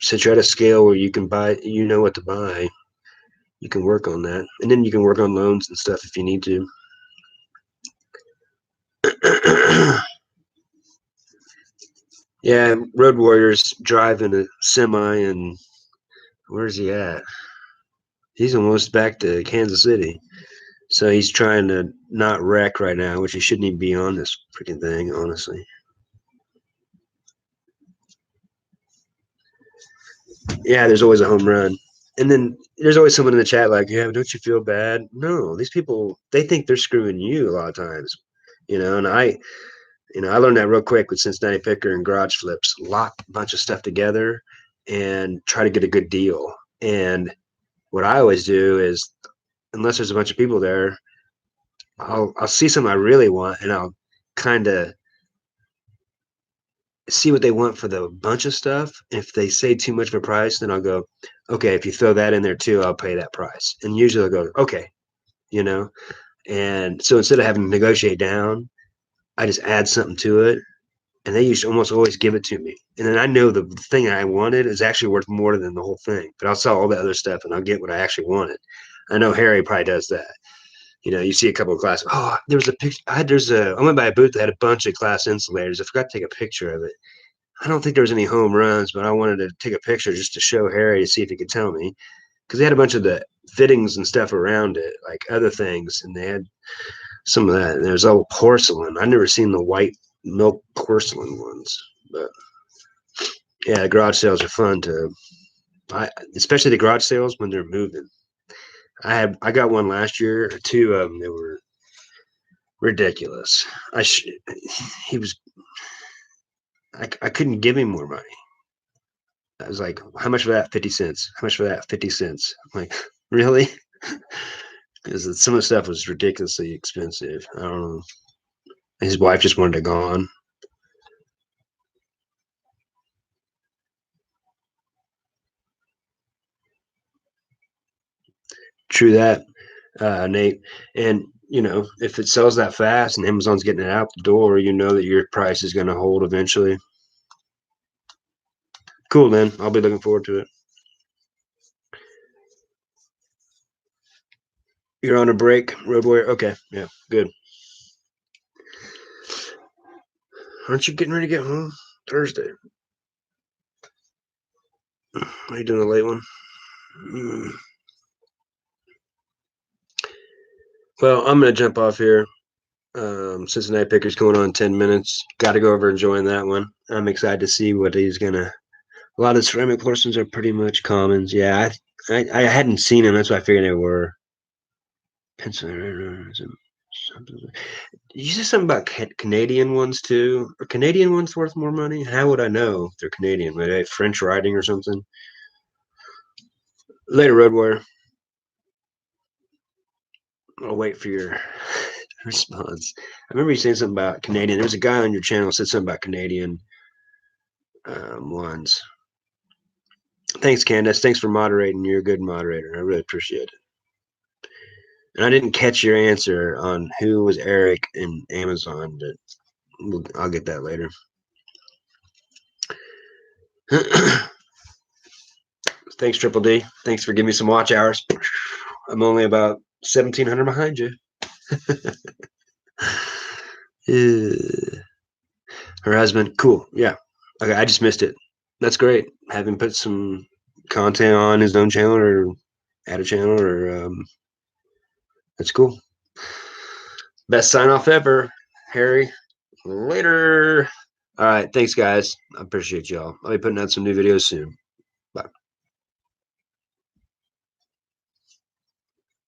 since you're at a scale where you can buy, you know what to buy, you can work on that, and then you can work on loans and stuff if you need to. Yeah, Road Warriors driving a semi, and where's he at? He's almost back to Kansas City. So he's trying to not wreck right now, which he shouldn't even be on this freaking thing, honestly. Yeah, there's always a home run. And then there's always someone in the chat like, yeah, don't you feel bad? No, these people, they think they're screwing you a lot of times, and I learned that real quick with Cincinnati Picker and garage flips. Lock a bunch of stuff together and try to get a good deal. And what I always do is, unless there's a bunch of people there, I'll see something I really want, and I'll kind of see what they want for the bunch of stuff. If they say too much of a price, then I'll go, okay, if you throw that in there too, I'll pay that price. And usually they'll go, okay, you know. And so instead of having to negotiate down, I just add something to it, and they used to almost always give it to me. And then I know the thing I wanted is actually worth more than the whole thing, but I'll sell all the other stuff and I'll get what I actually wanted. I know Harry probably does that. You see a couple of glass. Oh, there was a picture. I went by a booth that had a bunch of glass insulators. I forgot to take a picture of it. I don't think there was any home runs, but I wanted to take a picture just to show Harry to see if he could tell me, because they had a bunch of the fittings and stuff around it, like other things, and they had some of that. And there's all porcelain. I've never seen the white milk porcelain ones, but yeah, garage sales are fun to buy, especially the garage sales when they're moving. I got one last year, or two of them. They were ridiculous. He was I couldn't give him more money. I was like, how much for that? 50 cents. How much for that? 50 cents. I'm like, really? Because some of the stuff was ridiculously expensive. I don't know. His wife just wanted it gone. True that, Nate. And if it sells that fast and Amazon's getting it out the door, you know that your price is going to hold eventually. Cool, man. I'll be looking forward to it. You're on a break, Road Warrior? Okay. Yeah, good. Aren't you getting ready to get home Thursday? Are you doing a late one? Well, I'm going to jump off here. Cincinnati Picker's going on 10 minutes. Got to go over and join that one. I'm excited to see what he's going to. A lot of ceramic porcelains are pretty much commons. Yeah, I hadn't seen them. That's why I figured they were. Pennsylvania. You said something about Canadian ones too. Are Canadian ones worth more money? How would I know if they're Canadian? Would they have French writing or something? Later, Road Warrior. I'll wait for your response. I remember you saying something about Canadian. There was a guy on your channel who said something about Canadian ones. Thanks, Candace. Thanks for moderating. You're a good moderator. I really appreciate it. And I didn't catch your answer on who was Eric in Amazon, but I'll get that later. Thanks, Triple D. Thanks for giving me some watch hours. I'm only about 1,700 behind you. Her husband, cool. Yeah. Okay, I just missed it. That's great. Have him put some content on his own channel or add a channel or that's cool. Best sign off ever, Harry. Later. All right. Thanks, guys. I appreciate y'all. I'll be putting out some new videos soon. Bye.